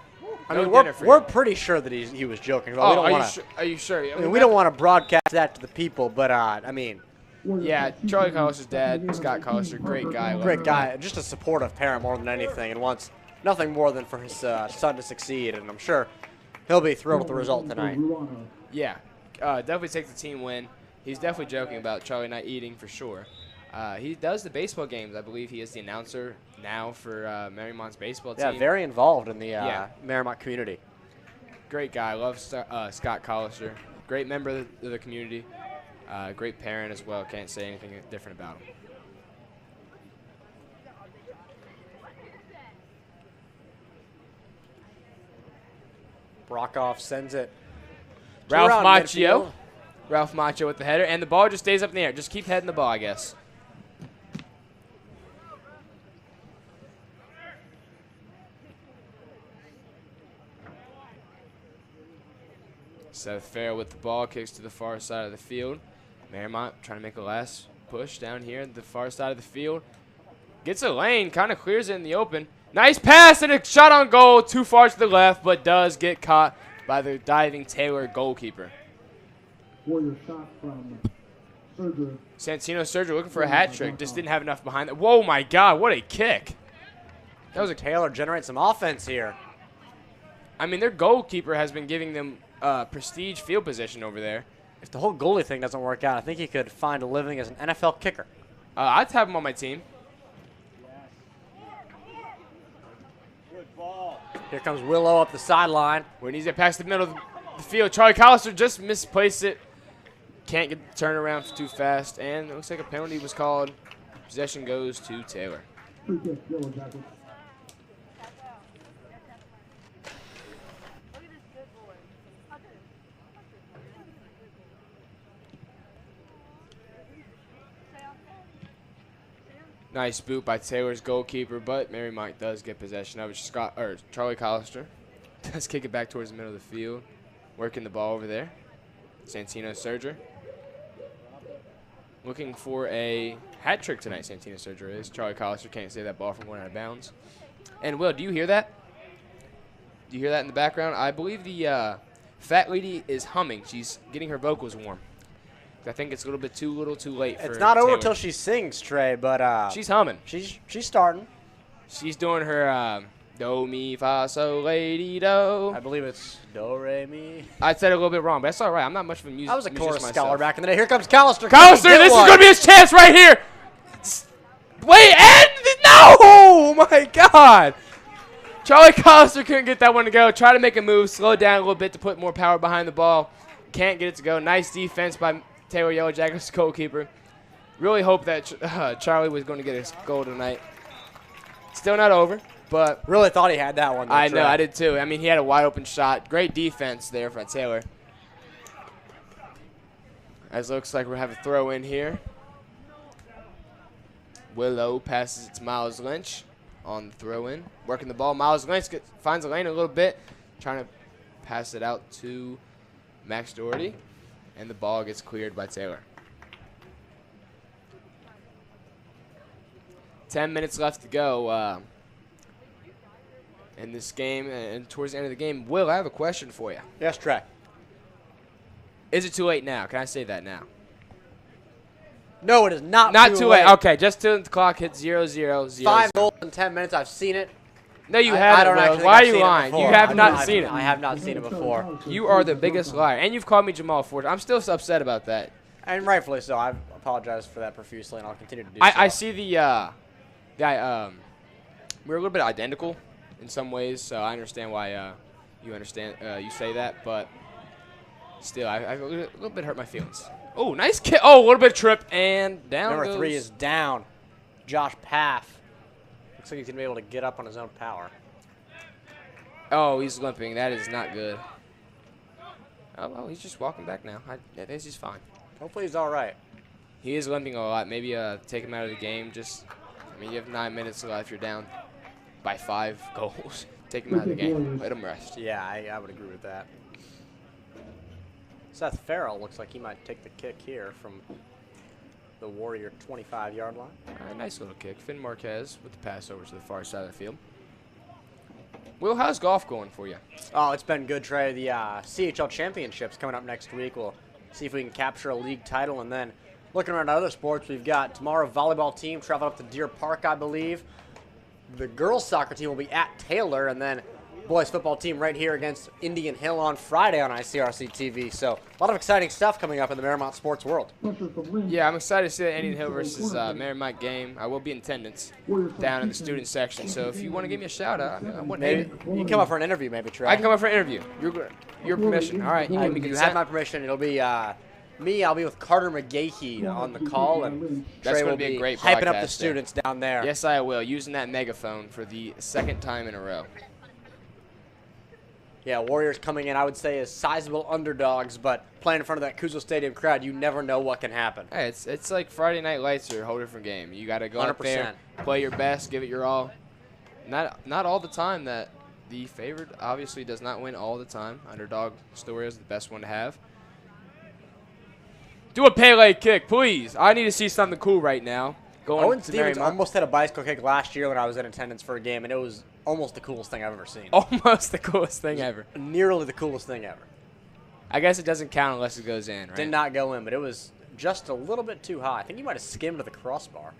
I mean, we're pretty sure that he was joking. Well, are you sure? I mean, we don't want to broadcast that to the people, but I mean. Yeah, Charlie Collis' dad, Scott Collis, great guy. Great guy. Just a supportive parent more than anything, and wants nothing more than for his son to succeed, and I'm sure he'll be thrilled with the result tonight. Yeah, definitely take the team win. He's definitely joking about Charlie not eating for sure. He does the baseball games. I believe he is the announcer now for Mariemont's baseball team. Yeah, very involved in the Mariemont community. Great guy. Love Scott Collister. Great member of the community. Great parent as well. Can't say anything different about him. Brockhoff sends it. Ralph Macchio. Ralph Macchio with the header. And the ball just stays up in the air. Just keep heading the ball, I guess. Seth Farrell with the ball. Kicks to the far side of the field. Mariemont trying to make a last push down here at the far side of the field. Gets a lane. Kind of clears it in the open. Nice pass and a shot on goal. Too far to the left, but does get caught by the diving Taylor goalkeeper. Warrior shot from Sergio. Santino Sergio looking for a hat trick. Just didn't have enough behind that. Whoa, my God. What a kick. That was a Taylor generate some offense here. I mean, their goalkeeper has been giving them prestige field position over there. If the whole goalie thing doesn't work out, I think he could find a living as an NFL kicker. I'd have him on my team. Here comes Willow up the sideline. When he's past the middle of the field, Charlie Collister just misplaced it. Can't get the turnaround too fast, and it looks like a penalty was called. Possession goes to Taylor. Nice boot by Taylor's goalkeeper, but Mariemont does get possession of it. Charlie Collister does kick it back towards the middle of the field, working the ball over there. Santino Serger looking for a hat trick tonight. Santino Serger is. Charlie Collister can't save that ball from going out of bounds. And Will, do you hear that? Do you hear that in the background? I believe the fat lady is humming. She's getting her vocals warm. I think it's a little bit too late for It's not over Taylor. till she sings, Trey, but she's humming. She's starting. She's doing her do mi fa so lady do. I believe it's do re mi. I said it a little bit wrong, but that's all right. I'm not much of a music. I was a chorus musician scholar myself. back in the day. Here comes Collister. Collister, this is going to be his chance right here. Wait, and no! Oh my God! Charlie Collister couldn't get that one to go. Try to make a move, slow it down a little bit to put more power behind the ball. Can't get it to go. Nice defense by Taylor Yellow Jackets goalkeeper. Really hope that Charlie was going to get his goal tonight. Still not over, but really thought he had that one. I know, I did too. I mean, he had a wide open shot. Great defense there from Taylor. As it looks like we're going to have a throw in here. Willow passes it to Miles Lynch on the throw in. Working the ball. Miles Lynch finds a lane a little bit. Trying to pass it out to Max Doherty. And the ball gets cleared by Taylor. 10 minutes left to go in this game. And towards the end of the game, Will, I have a question for you. Yes, Trey. Is it too late now? Can I say that now? No, it is not too late. Okay, just till the clock hits 0-0-0. 5 goals in 10 minutes. I've seen it. No, you haven't. Why are you lying? You have not seen it. I have not seen it before. You are the biggest liar. And you've called me Jamal Ford. I'm still upset about that. And rightfully so. I apologize for that profusely, and I'll continue to do so. I see the we're a little bit identical in some ways, so I understand why you say that, but still, I a little bit hurt my feelings. Oh, nice kick. Oh, a little bit of trip, and down Number goes. 3 is down. Josh Paff. Looks like he's going to be able to get up on his own power. Oh, he's limping. That is not good. Oh, well, he's just walking back now. I think he's fine. Hopefully he's all right. He is limping a lot. Maybe take him out of the game. I mean, you have 9 minutes left. You're down by 5 goals. Take him out of the game. Let him rest. Yeah, I would agree with that. Seth Farrell looks like he might take the kick here from the Warrior 25-yard line. Nice little kick. Finn Marquez with the pass over to the far side of the field. Will, how's golf going for you? Oh, it's been good, Trey. The CHL Championships coming up next week. We'll see if we can capture a league title. And then looking around at other sports, we've got tomorrow volleyball team traveling up to Deer Park, I believe. The girls soccer team will be at Taylor, and then boys football team right here against Indian Hill on Friday on ICRC-TV. So a lot of exciting stuff coming up in the Mariemont sports world. Yeah, I'm excited to see the Indian Hill versus Mariemont game. I will be in attendance down in the student section. So if you want to give me a shout out, maybe you can come up for an interview, maybe, Trey. I can come up for an interview. Your permission. All right, you give me You consent. have my permission. It'll be me. I'll be with Carter McGahee on the call, and That's Trey going will to be a great hyping up broadcast the students down there. Yes, I will. Using that megaphone for the 2nd time in a row. Yeah, Warriors coming in, I would say, as sizable underdogs, but playing in front of that Kusel Stadium crowd, you never know what can happen. Hey, it's like Friday Night Lights or a whole different game. You got to go out there, play your best, give it your all. Not all the time that the favored obviously does not win all the time. Underdog story is the best one to have. Do a Pele kick, please. I need to see something cool right now. Owen Stevens almost had a bicycle kick last year when I was in attendance for a game, and it was almost the coolest thing I've ever seen. Almost the coolest thing ever. Nearly the coolest thing ever. I guess it doesn't count unless it goes in, right? Did not go in, but it was just a little bit too high. I think he might have skimmed the crossbar.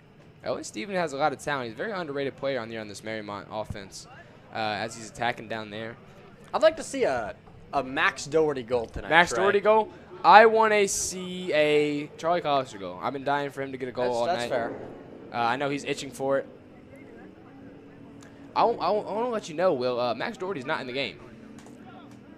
Owen Stevens has a lot of talent. He's a very underrated player on this Mariemont offense as he's attacking down there. I'd like to see a Max Doherty goal tonight. Max Doherty goal? I want to see a Charlie Collister goal. I've been dying for him to get a goal all night. That's fair. I know he's itching for it. I want to let you know, Will, Max Doherty's not in the game.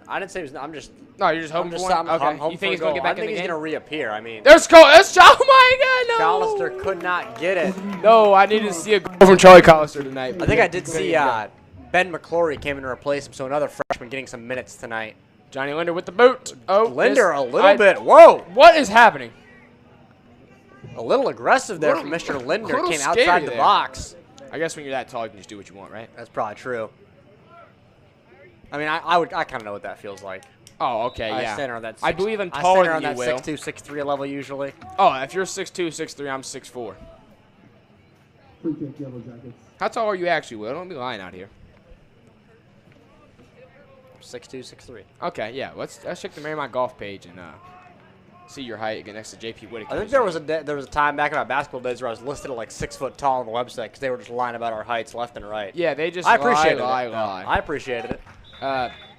I didn't say he was. I'm just. No, you're just hoping for one? Okay. You think he's going to get back in the game? I think he's going to reappear. I mean. There's goal. That's oh my God, no. Collister could not get it. No, I needed to see a goal from Charlie Collister tonight. I think I did see Ben McClory came in to replace him, so another freshman getting some minutes tonight. Johnny Linder with the boot. Oh, Linder a little bit. Whoa. What is happening? A little aggressive there from Mr. Linder. Little Came scary outside the there. box. I guess when you're that tall, you can just do what you want, right? That's probably true. I mean, I kind of know what that feels like. Oh, okay, yeah. I stand around that. I believe I'm taller than you, I Will. stand around that 6'2", 6'3" level usually. Oh, if you're 6'2", 6'3", I'm 6'4". Free kick, Yellow Jackets. How tall are you actually, Will? Don't be lying out here. 6'2", 6'3". Okay, yeah. Let's check the Mariemont golf page and see your height again next to JP Whitaker. I think there was a time back in my basketball days where I was listed at like 6 foot tall on the website because they were just lying about our heights left and right. Yeah, they just I appreciated lie. I appreciated it.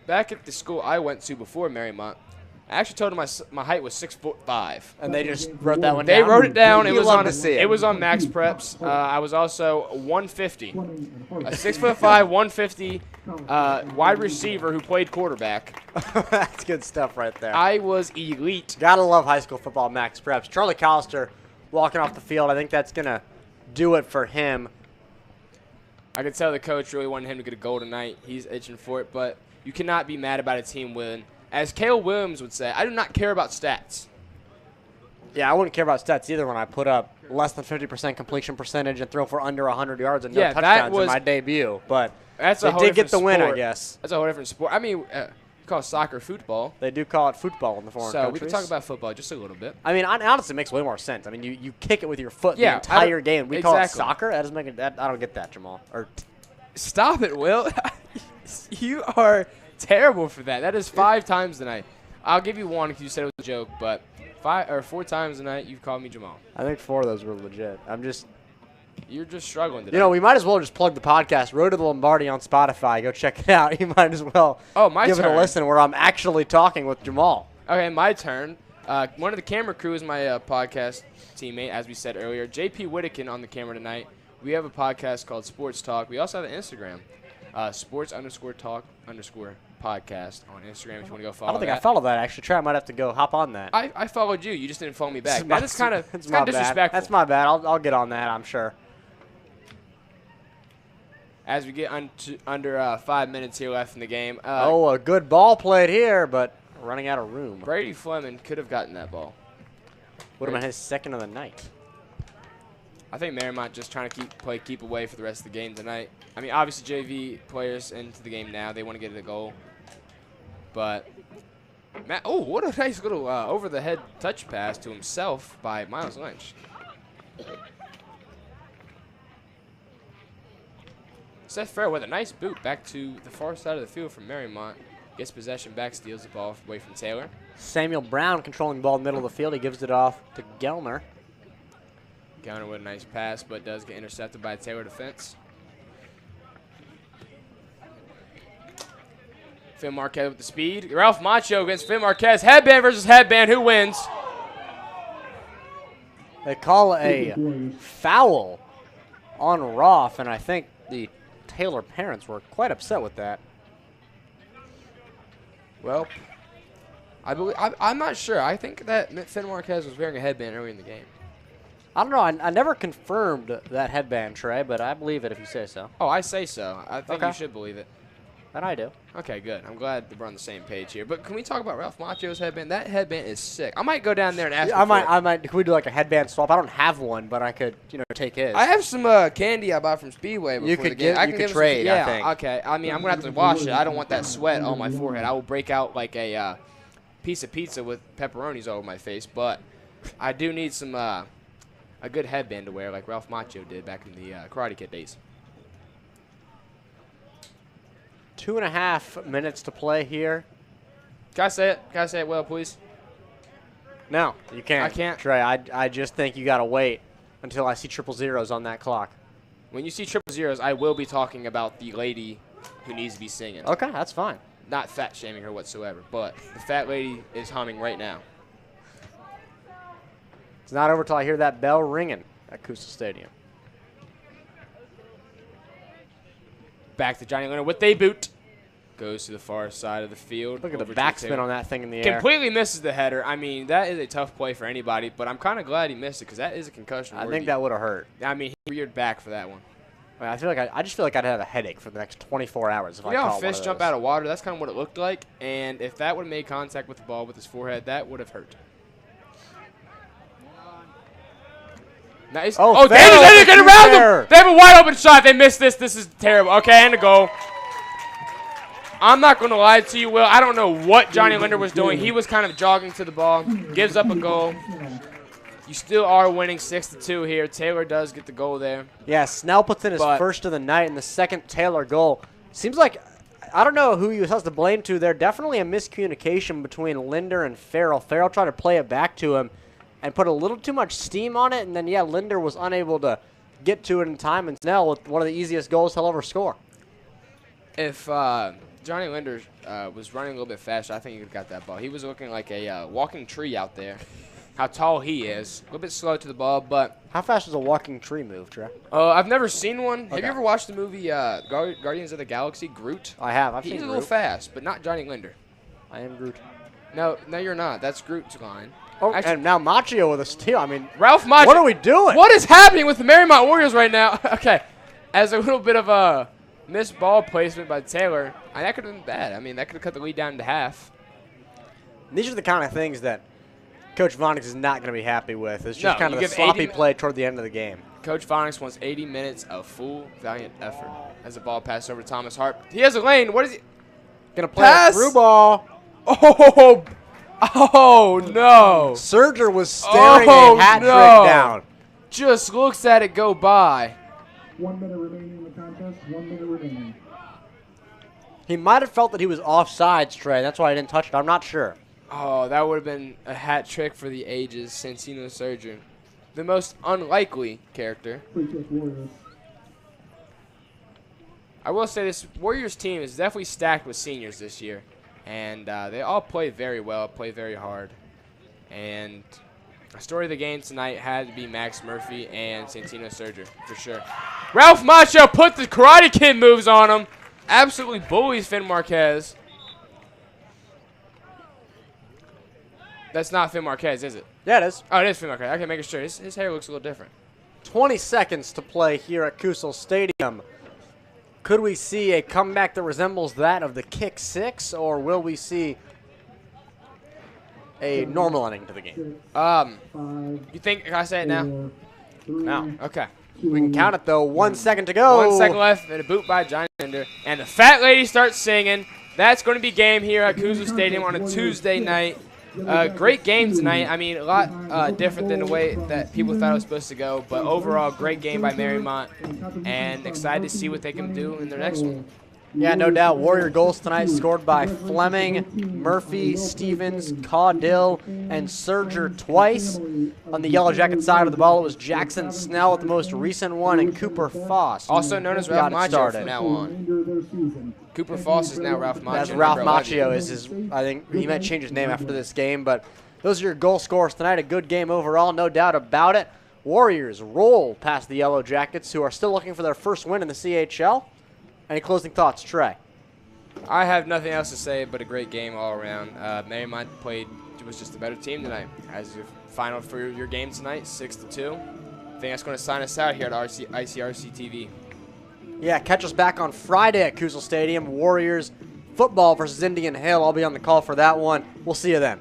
Back at the school I went to before Mariemont, I actually told them my height was 6'5". And they just wrote that one down? They wrote it down. You love to see it. It was on Max Preps. I was also 150. A 6'5", 150 wide receiver who played quarterback. That's good stuff right there. I was elite. Gotta love high school football, Max Preps. Charlie Collister walking off the field. I think that's going to do it for him. I could tell the coach really wanted him to get a goal tonight. He's itching for it, but you cannot be mad about a team win. As Cale Williams would say, I do not care about stats. Yeah, I wouldn't care about stats either when I put up less than 50% completion percentage and throw for under 100 yards and no touchdowns in my debut. But they did get the win, I guess. That's a whole different sport. I mean, you call soccer football. They do call it football in the foreign countries. So we can talk about football just a little bit. I mean, honestly, it makes way more sense. I mean, you kick it with your foot the Yeah, entire game. We call it exactly. soccer? That doesn't make it. I don't get that, Jamal. Stop it, Will. You are terrible for that. That is 5 times tonight. I'll give you one because you said it was a joke, but 4 times tonight you've called me Jamal. I think 4 of those were legit. You're just struggling today. You know, we might as well just plug the podcast, Road to the Lombardi on Spotify. Go check it out. You might as well give it a listen where I'm actually talking with Jamal. Okay, my turn. One of the camera crew is my podcast teammate, as we said earlier. JP Whitaker on the camera tonight. We have a podcast called Sports Talk. We also have an Instagram, sports_talk_podcast on Instagram if you want to go follow I don't think that. I follow that, actually. Trey, I might have to go hop on that. I followed you. You just didn't follow me back. That is kind of it's my disrespectful. bad. That's my bad. I'll get on that, I'm sure. As we get under 5 minutes here left in the game. A good ball played here, but running out of room. Brady Fleming could have gotten that ball. Would have been his second of the night. I think Mariemont just trying to keep away for the rest of the game tonight. I mean, obviously JV players into the game now. They want to get a goal. But, what a nice little over-the-head touch pass to himself by Miles Lynch. Seth Fair with a nice boot back to the far side of the field from Mariemont. Gets possession back, steals the ball away from Taylor. Samuel Brown controlling the ball in the middle of the field. He gives it off to Gelner. Gelner with a nice pass, but does get intercepted by a Taylor defense. Finn Marquez with the speed. Ralph Macho against Finn Marquez. Headband versus headband. Who wins? They call a foul on Roth, and I think the Taylor parents were quite upset with that. Well, I'm not sure. I think that Finn Marquez was wearing a headband early in the game. I don't know. I never confirmed that headband, Trey, but I believe it if you say so. Oh, I say so. I think you should believe it. And I do. Okay, good. I'm glad we're on the same page here. But can we talk about Ralph Macho's headband? That headband is sick. I might go down there and ask him for it. I might. Can we do like a headband swap? I don't have one, but I could, take his. I have some candy I bought from Speedway before the game. You could trade, I think. Okay. I mean, I'm going to have to wash it. I don't want that sweat on my forehead. I will break out like a piece of pizza with pepperonis all over my face. But I do need some a good headband to wear like Ralph Macho did back in the Karate Kid days. 2.5 minutes to play here. Can I say it? Can I say it well, please? No, you can't. I can't. Trey, I just think you got to wait until I see 000s on that clock. When you see 000s, I will be talking about the lady who needs to be singing. Okay, that's fine. Not fat shaming her whatsoever, but the fat lady is humming right now. It's not over till I hear that bell ringing at Kusel Stadium. Back to Johnny Leonard with a boot. Goes to the far side of the field. Look at the backspin on that thing in the air. Completely misses the header. I mean, that is a tough play for anybody, but I'm kind of glad he missed it because that is a concussion. I think that would have hurt. I mean, he reared back for that one. I feel like I just feel like I'd have a headache for the next 24 hours if I caught one of those. You know how fish jump out of water? That's kind of what it looked like, and if that would have made contact with the ball with his forehead, that would have hurt. Nice. Oh, they just get around them. They have a wide open shot. They missed this. This is terrible. Okay, and a goal. I'm not going to lie to you, Will. I don't know what Johnny Linder was doing. He was kind of jogging to the ball. Gives up a goal. You still are winning 6-2 here. Taylor does get the goal there. Yeah, Snell puts in his first of the night, and the second Taylor goal. Seems like, I don't know who he has to blame to there. Definitely a miscommunication between Linder and Farrell. Farrell tried to play it back to him and put a little too much steam on it, and then, yeah, Linder was unable to get to it in time, and Snell with one of the easiest goals he'll ever score. If Johnny Linder was running a little bit faster, I think he could have got that ball. He was looking like a walking tree out there. How tall he is. A little bit slow to the ball, but... How fast does a walking tree move, Trey? I've never seen one. Okay. Have you ever watched the movie Guardians of the Galaxy, Groot? I have. I've seen He's a Groot. little fast, but not Johnny Linder. I am Groot. No, you're not. That's Groot's line. Oh, Actually, and now Macchio with a steal. I mean, Ralph Macchio. What are we doing? What is happening with the Mariemont Warriors right now? Okay, as a little bit of a missed ball placement by Taylor, that could have been bad. I mean, that could have cut the lead down to half. These are the kind of things that Coach Vonix is not going to be happy with. It's just kind of the sloppy play toward the end of the game. Coach Vonix wants 80 minutes of full, valiant effort. As the ball passes over to Thomas Hart. He has a lane. What is he? Going to play a through ball. Oh, no. Serger was staring a hat trick down. Just looks at it go by. 1 minute remaining in the contest. 1 minute remaining. He might have felt that he was offsides, Trey. That's why I didn't touch it. I'm not sure. Oh, that would have been a hat trick for the ages. Santino Serger. The most unlikely character. I will say this Warriors team is definitely stacked with seniors this year. And they all play very well, play very hard. And the story of the game tonight had to be Max Murphy and Santino Serger, for sure. Ralph Macchio put the Karate Kid moves on him. Absolutely bullies Finn Marquez. That's not Finn Marquez, is it? Yeah, it is. Oh, it is Finn Marquez. Okay, making sure. His hair looks a little different. 20 seconds to play here at Kusel Stadium. Could we see a comeback that resembles that of the kick six, or will we see a normal ending to the game? You think, can I say it now? No. Okay. We can count it, though. 1 second to go. 1 second left, and a boot by Johnny Linder. And the fat lady starts singing. That's going to be game here at Kusel Stadium on a Tuesday night. Great game tonight. I mean, a lot different than the way that people thought it was supposed to go. But overall, great game by Mariemont. And excited to see what they can do in their next one. Yeah, no doubt. Warrior goals tonight scored by Fleming, Murphy, Stevens, Caudill, and Serger twice. On the Yellow Jacket side of the ball, it was Jackson Snell with the most recent one, and Cooper Foss. Also known as Ralph Macchio from now on. Cooper Foss is now Ralph Macchio. That's Ralph Macchio is his. I think he might change his name after this game, but those are your goal scorers tonight. A good game overall, no doubt about it. Warriors roll past the Yellow Jackets, who are still looking for their first win in the CHL. Any closing thoughts, Trey? I have nothing else to say but a great game all around. Mariemont was just a better team tonight. As your final for your game tonight, 6-2. I think that's going to sign us out here at ICRC-TV. Yeah, catch us back on Friday at Kusel Stadium. Warriors football versus Indian Hill. I'll be on the call for that one. We'll see you then.